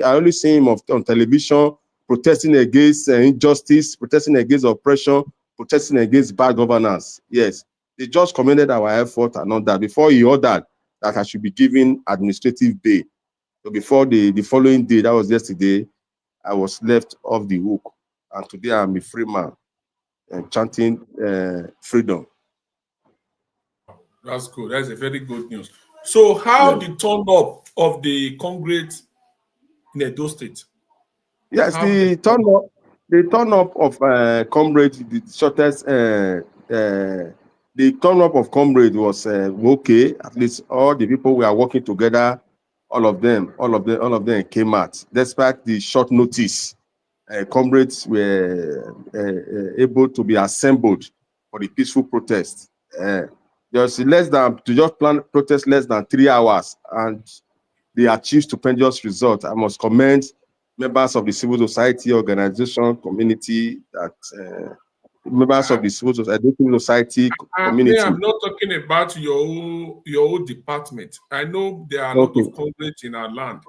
I only see him on television protesting against injustice, protesting against oppression, protesting against bad governance. Yes. The judge commended our effort and all that before he ordered that I should be given administrative bail. So before the following day, that was yesterday, I was left off the hook. And today I'm a free man and chanting freedom. That's good. That's a very good news. So how the turn up of the Congress in Edo State? Yes, the turn up of Comrade, the shortest, the turn up of Comrade was okay. At least all the people we are working together, all of them came out. Despite the short notice, comrades were able to be assembled for the peaceful protest. Just plan protest less than 3 hours, and they achieved stupendous results. I must commend members of the civil society organization community, that members of the civil society community. I'm not talking about your own department. I know there are a lot of comrades in our land.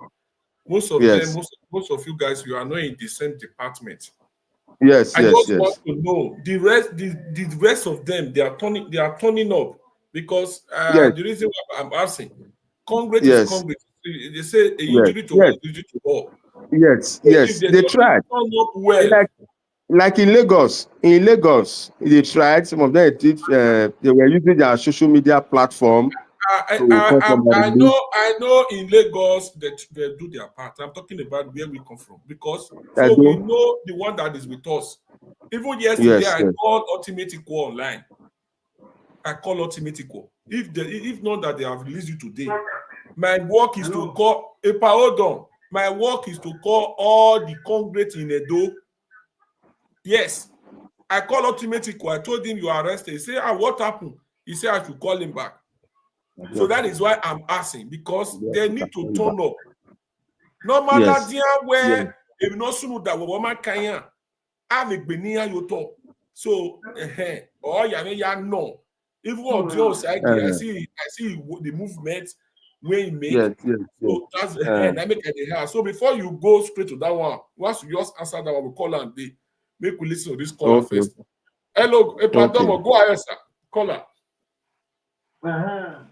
Most of them, most of you guys, you are not in the same department. Yes, I just want to know the rest of them. They are turning up, because the reason why I'm asking, Congress is Congress. They say a injury to one is injury to all. Yes, they tried. Turn up well. Like in Lagos, they tried. Some of them they were using their social media platform. I know in Lagos that they do their part. I'm talking about where we come from, because we know the one that is with us. Even yesterday, I called Ultimate Equal online. If not that they have released you today, my work is to call My work is to call all the Congress in Edo. Yes, I called Ultimate Equal. I told him you are arrested. He said, what happened? He said I should call him back. So that is why I'm asking, because they need to turn up. Normal where if not soon that woman can have a benia yoto. So no. Even on the side, I see the movement where he made. So that's I make it here. So before you go straight to that one, once you just answer that one, we call and make we listen to this caller first. Hello, pardon, go ahead, sir. Caller. How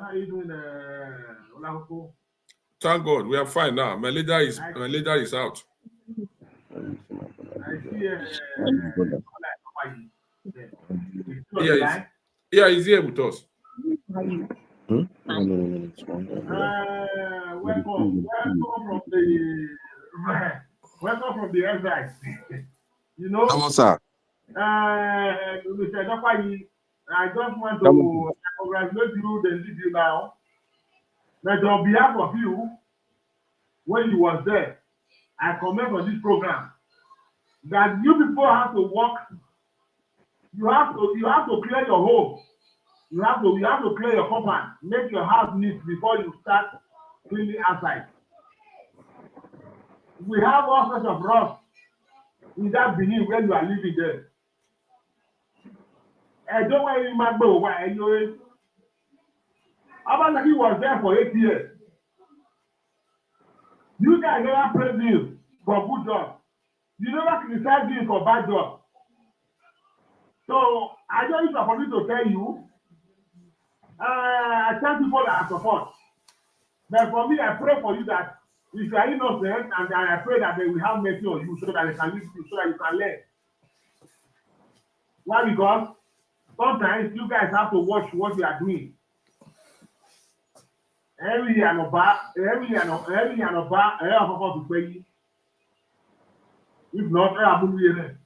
are you doing, Olakoko? Thank God, we are fine now. My leader is out. Yeah, he's here with us. Welcome from the exile. You know, Sir. Mr. Edokpayi, I just want to congratulate you, then leave you now. But on behalf of you, when you was there, I comment on this program that you people have to work. You have to clear your home. You have to clear your compound. Make your house neat before you start cleaning outside. We have all sorts of rust in that Benin where you are living there. I don't want you to go why anyway. Abalaki was there for 8 years. You guys never praise him for good job. You never criticize him for bad job. So I don't need for me to tell you. I tell people that I support. But for me, I pray for you that if you are innocent, and I pray that they will have mercy on you so that they can live you, so that you can learn. Why? Because sometimes you guys have to watch what you are doing. Every year no bar, to pay. If not, I will be here.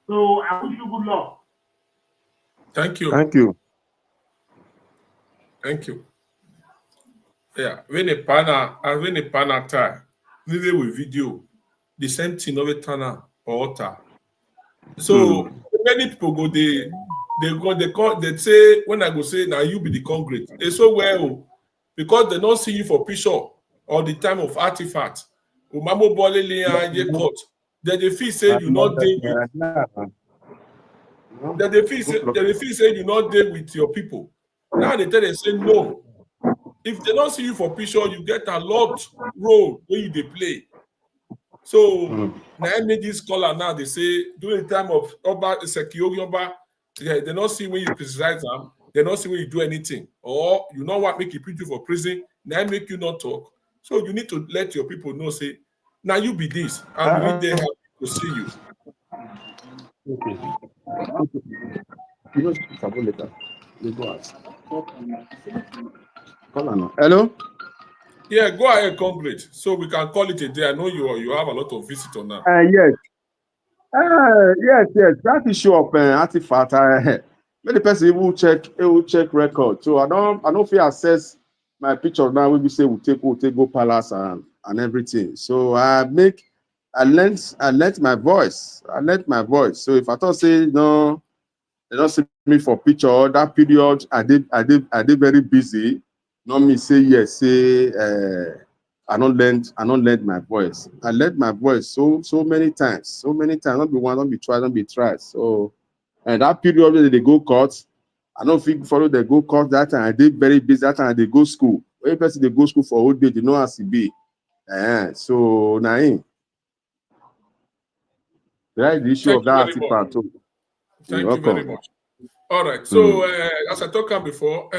So I wish you good luck. Thank you. Thank you. Thank you. Yeah, when a panel tie, video with video, the same thing of a tanner or altar. So many people go they say when I go say now you be the Congress. They so well because they don't see you for picture or the time of artifact. Umamo Bolele ye court. Then they feel say you not deal with. Then they feel say you not deal with your people. Now they tell they say no. If they don't see you for picture, you get a lot role where they play. So now I made this scholar now. They say during the time of Oba Sekioba, they don't see when you criticize them. They don't see when you do anything, or you know what make you put you for prison. Now I make you not talk. So you need to let your people know. Say now you be this, and we need them to see you. Hello. Yeah, go ahead, Comrade. So we can call it a day. I know you have a lot of visitors now. Yes. Yes. That issue of artifact. Many person will check record. So I don't feel access my picture now. We say we'll take go palace and everything. So I lent my voice. So if I thought say no, they don't see me for picture. That period I did very busy. Not me say yes, say I don't lend my voice. I lent my voice so many times. Not be one, don't be twice, don't be thrice. So and that period where they go court, I don't think follow the go court that time. I did very busy that time. They go school. When person they go school for whole day, they know how to be. So now that is the issue of that artifact. Thank you very much. All right. So as I talked about before,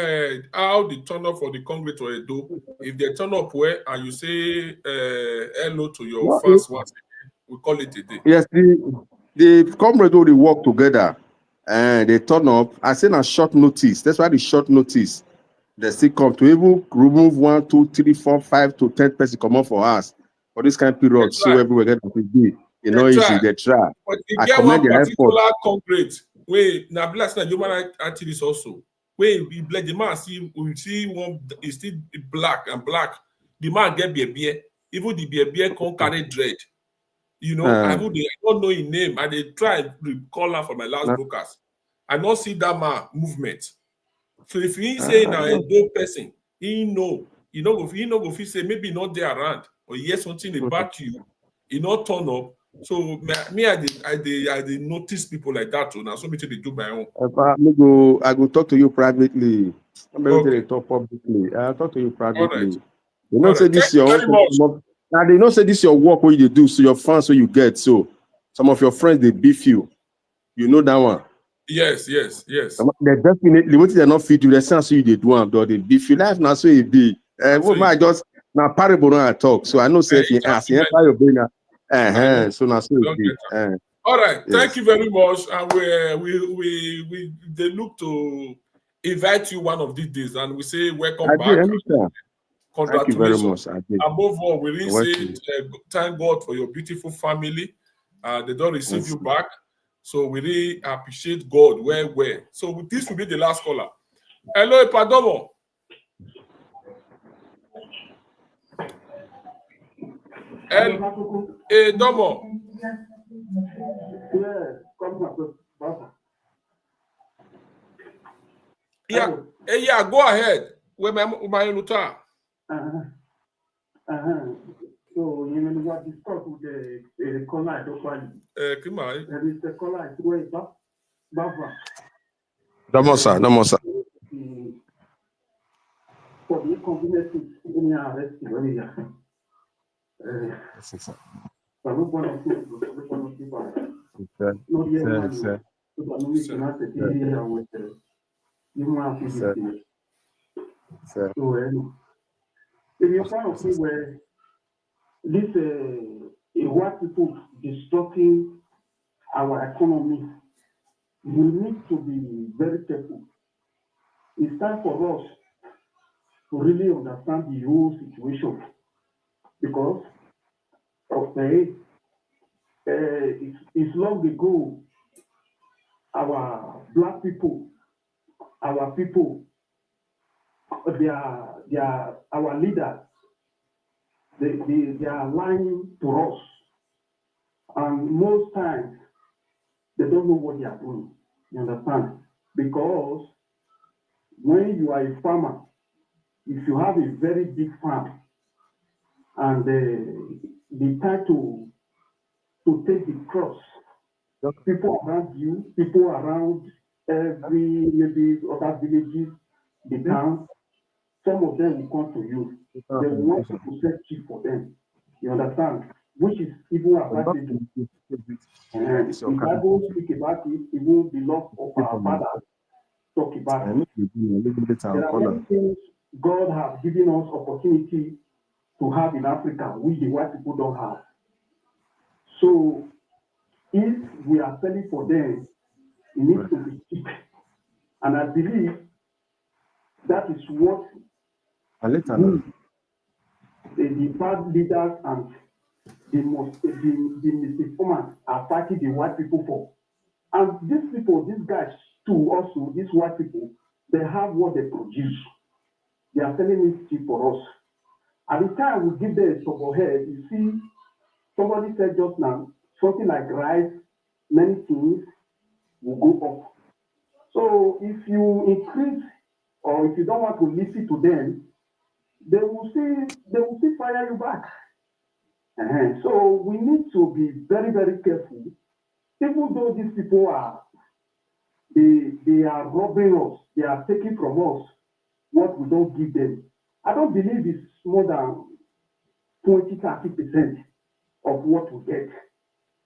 how the turn up for the Congress to Edo, if they turn up where and you say hello to your fans once again, we call it a day. Yes, the Comrade they work together and they turn up. I send a short notice. That's why the short notice they still come to even remove 1, 2, 3, 4, 5 to 10 person come up for us for this kind of period. So everywhere get to be. You know, easy. They try. But you get one particular Congrade. Wait, now bless na human rights activists also. Wait, we bless the man see one is still black. The man get beer. Even the beer can't carry dread. You know, I don't know his name. I they try to call her for my last broadcast. I don't see that man movement. So if he say now a dope person, he know go feel say maybe not there around or hear something about you, he not turn up. So me, I did notice people like that too. Now, so me to do my own. I go talk to you privately. I'm going to talk publicly. I'll talk to you privately. Right. You know, say this your own. Now they don't say this your work what you do. So your fans what you get. So some of your friends they beef you. You know that one. Yes. They definitely what they're not fit you. They sense you they do them. They beef you life now. So it be. What my just now parable I talk. So I know say if you ask you your brain. So now so it be. All right. Yes. Thank you very much. And we they look to invite you one of these days, and we say welcome I back. do anytime. Thank you very Congratulations. much. I did. Above all, we really Welcome. say thank God for your beautiful family. They don't receive Yes. you back. So we really appreciate God well. So this will be the last caller. Hello, Padomo. Domo. Yeah, go ahead. So, you know what discuss with the Kola Edokpayi. Mr. Kola is way back. No more, sir. For the inconvenience in your arrest, if you kind of see where this white people disrupting our economy, we need to be very careful. It's time for us to really understand the whole situation, because it's long ago our black people, our people, they are our leaders. They are lying to us, and most times they don't know what they are doing. You understand? Because when you are a farmer, if you have a very big farm, and the time to take the crops, people around you, people around every maybe other villages, the town, some of them will come to you. They want you to set cheap for them. You understand? Which is even advantage. The Bible speak about it, even the love of our Father talk about it. There are many things God has given us opportunity to have in Africa, which the white people don't have. So if we are selling for them, it needs to be cheap. And I believe that is what the bad leaders and the misinformers are fighting the white people for. And these guys too, also, these white people, they have what they produce. They are selling it cheap for us. At the time we give them a top of head, you see, somebody said just now, something like rice, many things will go up. So if you increase, or if you don't want to listen to them, they will still fire you back. So we need to be very, very careful. Even though these people they are robbing us, they are taking from us what we don't give them. I don't believe it's more than 20-30% of what we get.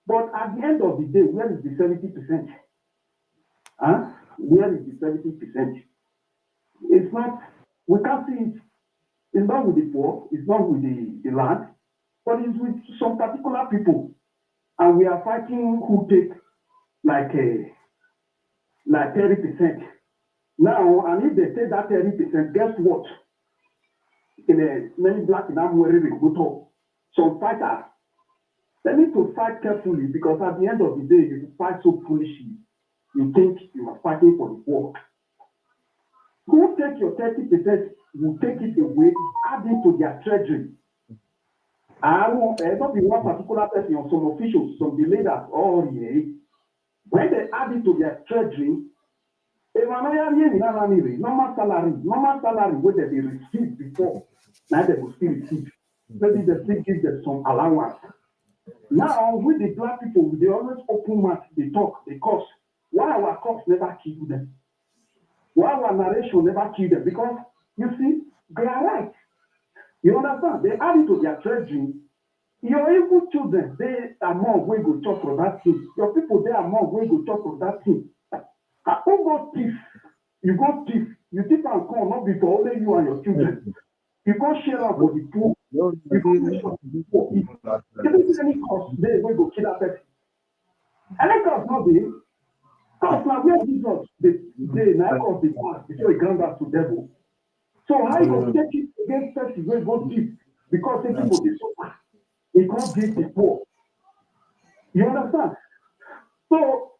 But at the end of the day, where is the 70%? Where is the 70%? It's not, we can't see it. It's not with the poor, it's not with the land, but it's with some particular people. And we are fighting who take like 30%. Now, and if they take that 30%, guess what? Many black in Amwere will go. Some fighters, they need to fight carefully, because at the end of the day, you fight so foolishly, you think you are fighting for the poor. Who take your 30%, will take it away, add it to their treasury. I won't not be one particular person or some officials, some leaders, when they add it to their treasury, normal salary, what they received before, now they will still receive. Maybe they still give them some allowance. Now, with the black people, they always open mouth, they talk, they curse. Why our cops never kill them? Why our narration never kill them? Because, you see, they are right. You understand? They add it to their treasury. Your evil children, they are more way go talk for that thing. Your people, they are more way go talk for that thing. Who go thief? You go thief. You thief and come, not before only you and your children. You go share out for the poor. You go share out for the poor. If any cost, they will go kill that person. Electors not be. Because now where Jesus, the night of the past, before he grant us to devil. So how you go take it against person wey go deep because the people dey suffer. He can't give the poor. You understand? So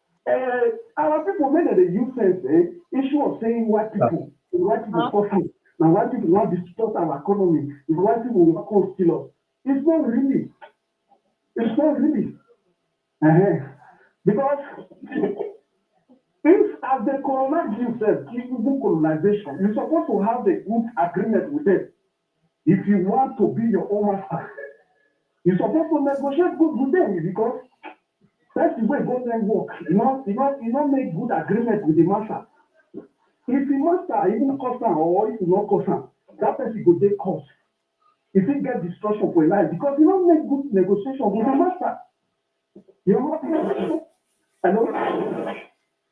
our people made the use sense, issue of saying white people suffering. Now white people want to distort our economy. If white people will not steal us. It's not really. It's not really. Because if as they colonize themselves, even colonization, you're supposed to have a good agreement with them. If you want to be your own master, you're supposed to negotiate good with them because that's the way government work. You don't make good agreement with the master. If the master even cost or if you not cost, that person go take cost. If he get destruction for life because you don't make good negotiation with the master. You know?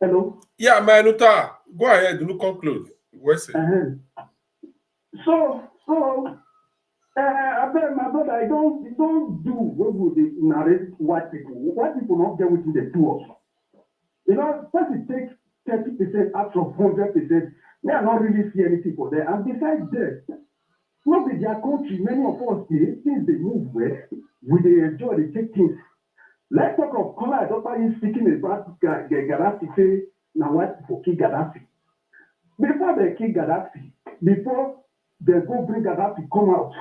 Hello? Yeah, Manuta, go ahead, you conclude. So, I bet my brother, I don't do what would they narrate white people. White people not get what they do us. You know, first it takes 30% out of 100%. They are not really see anything for them. And besides that, not with their country, many of us, since they move where they enjoy, they take things. Let's talk of Kola Edokpayi speaking about Gaddafi, say, now white people kill Gaddafi. Before they kill Gaddafi, before they go bring Gaddafi come out,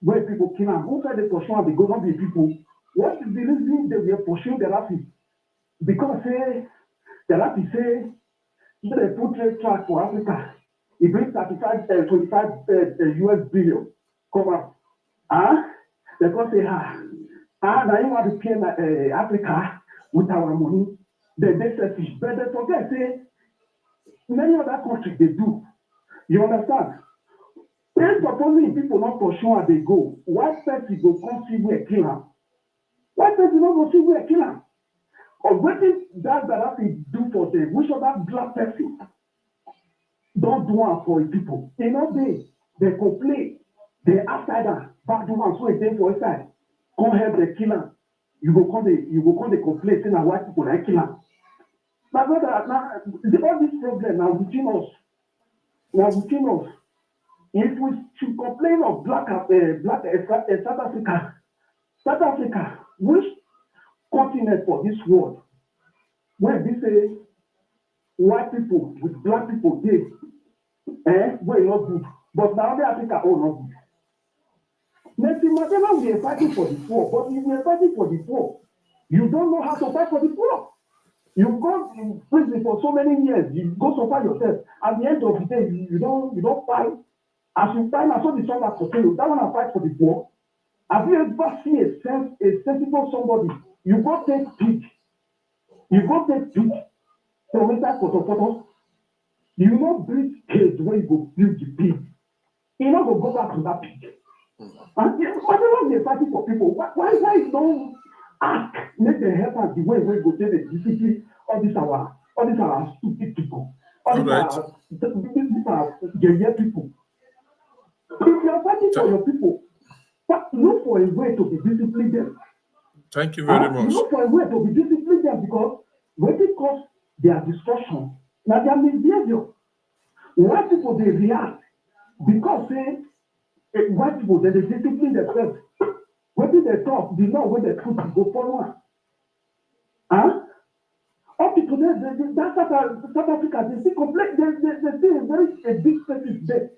where people kill him, who said they pursue him, they go not be people. What is the reason they were pursuing Gaddafi? Because Gaddafi say, they put trade track for Africa. He brings 25 US billion come out. They go say, now you want to pay Africa with our money. They selfish. But they forget, say, many other countries, they do. You understand? If supposedly people not pursue where they go, white person go come see where kill them. White person not go see where kill them. Or what is that do for them? Which other black person don't do one for people? You know, they complain. They outsider, back the one so they for inside. Come help the killer. You go come the complain saying that white people like killer. My brother, now all this problem now between us. If we should complain of South Africa, which continent for this world, where they say white people with black people were not good, but now the Africa all not good. Nelson Mandela, we are fighting for the poor, but if we are fighting for the poor, you don't know how to fight for the poor. You go in prison for so many years, you go suffer yourself. At the end of the day, you don't fight. As you find out, so the song for you, that one I fight for the poor. Have you ever seen a sensible somebody? You go take pig. From inside photo. You not breathe cage where you go build the pig. You not go back to that pig. And whatever we are fighting for people, why you don't ask, make them help us the way we go take the discipline all these are stupid people. All these are people. If you are fighting for your people, look for a way to be disciplined them. Thank you very much. Look for a way to be disciplined them because when it cause their destruction, now their misbehavior. White people they react because white people they discipline themselves. When they talk, they know when they put to go forward. Up to today, that South Africa, they still complain, they still a big space there.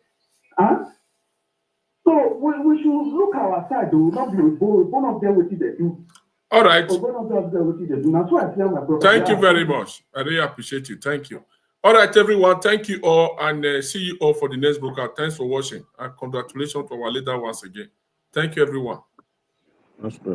So we should look our side, though, not be one of them what they do. All right. That's why I tell my brother. Thank you very much. I really appreciate you. Thank you. All right, everyone. Thank you all, and see you all for the next broadcast. Thanks for watching, and congratulations to our leader once again. Thank you, everyone. That's good.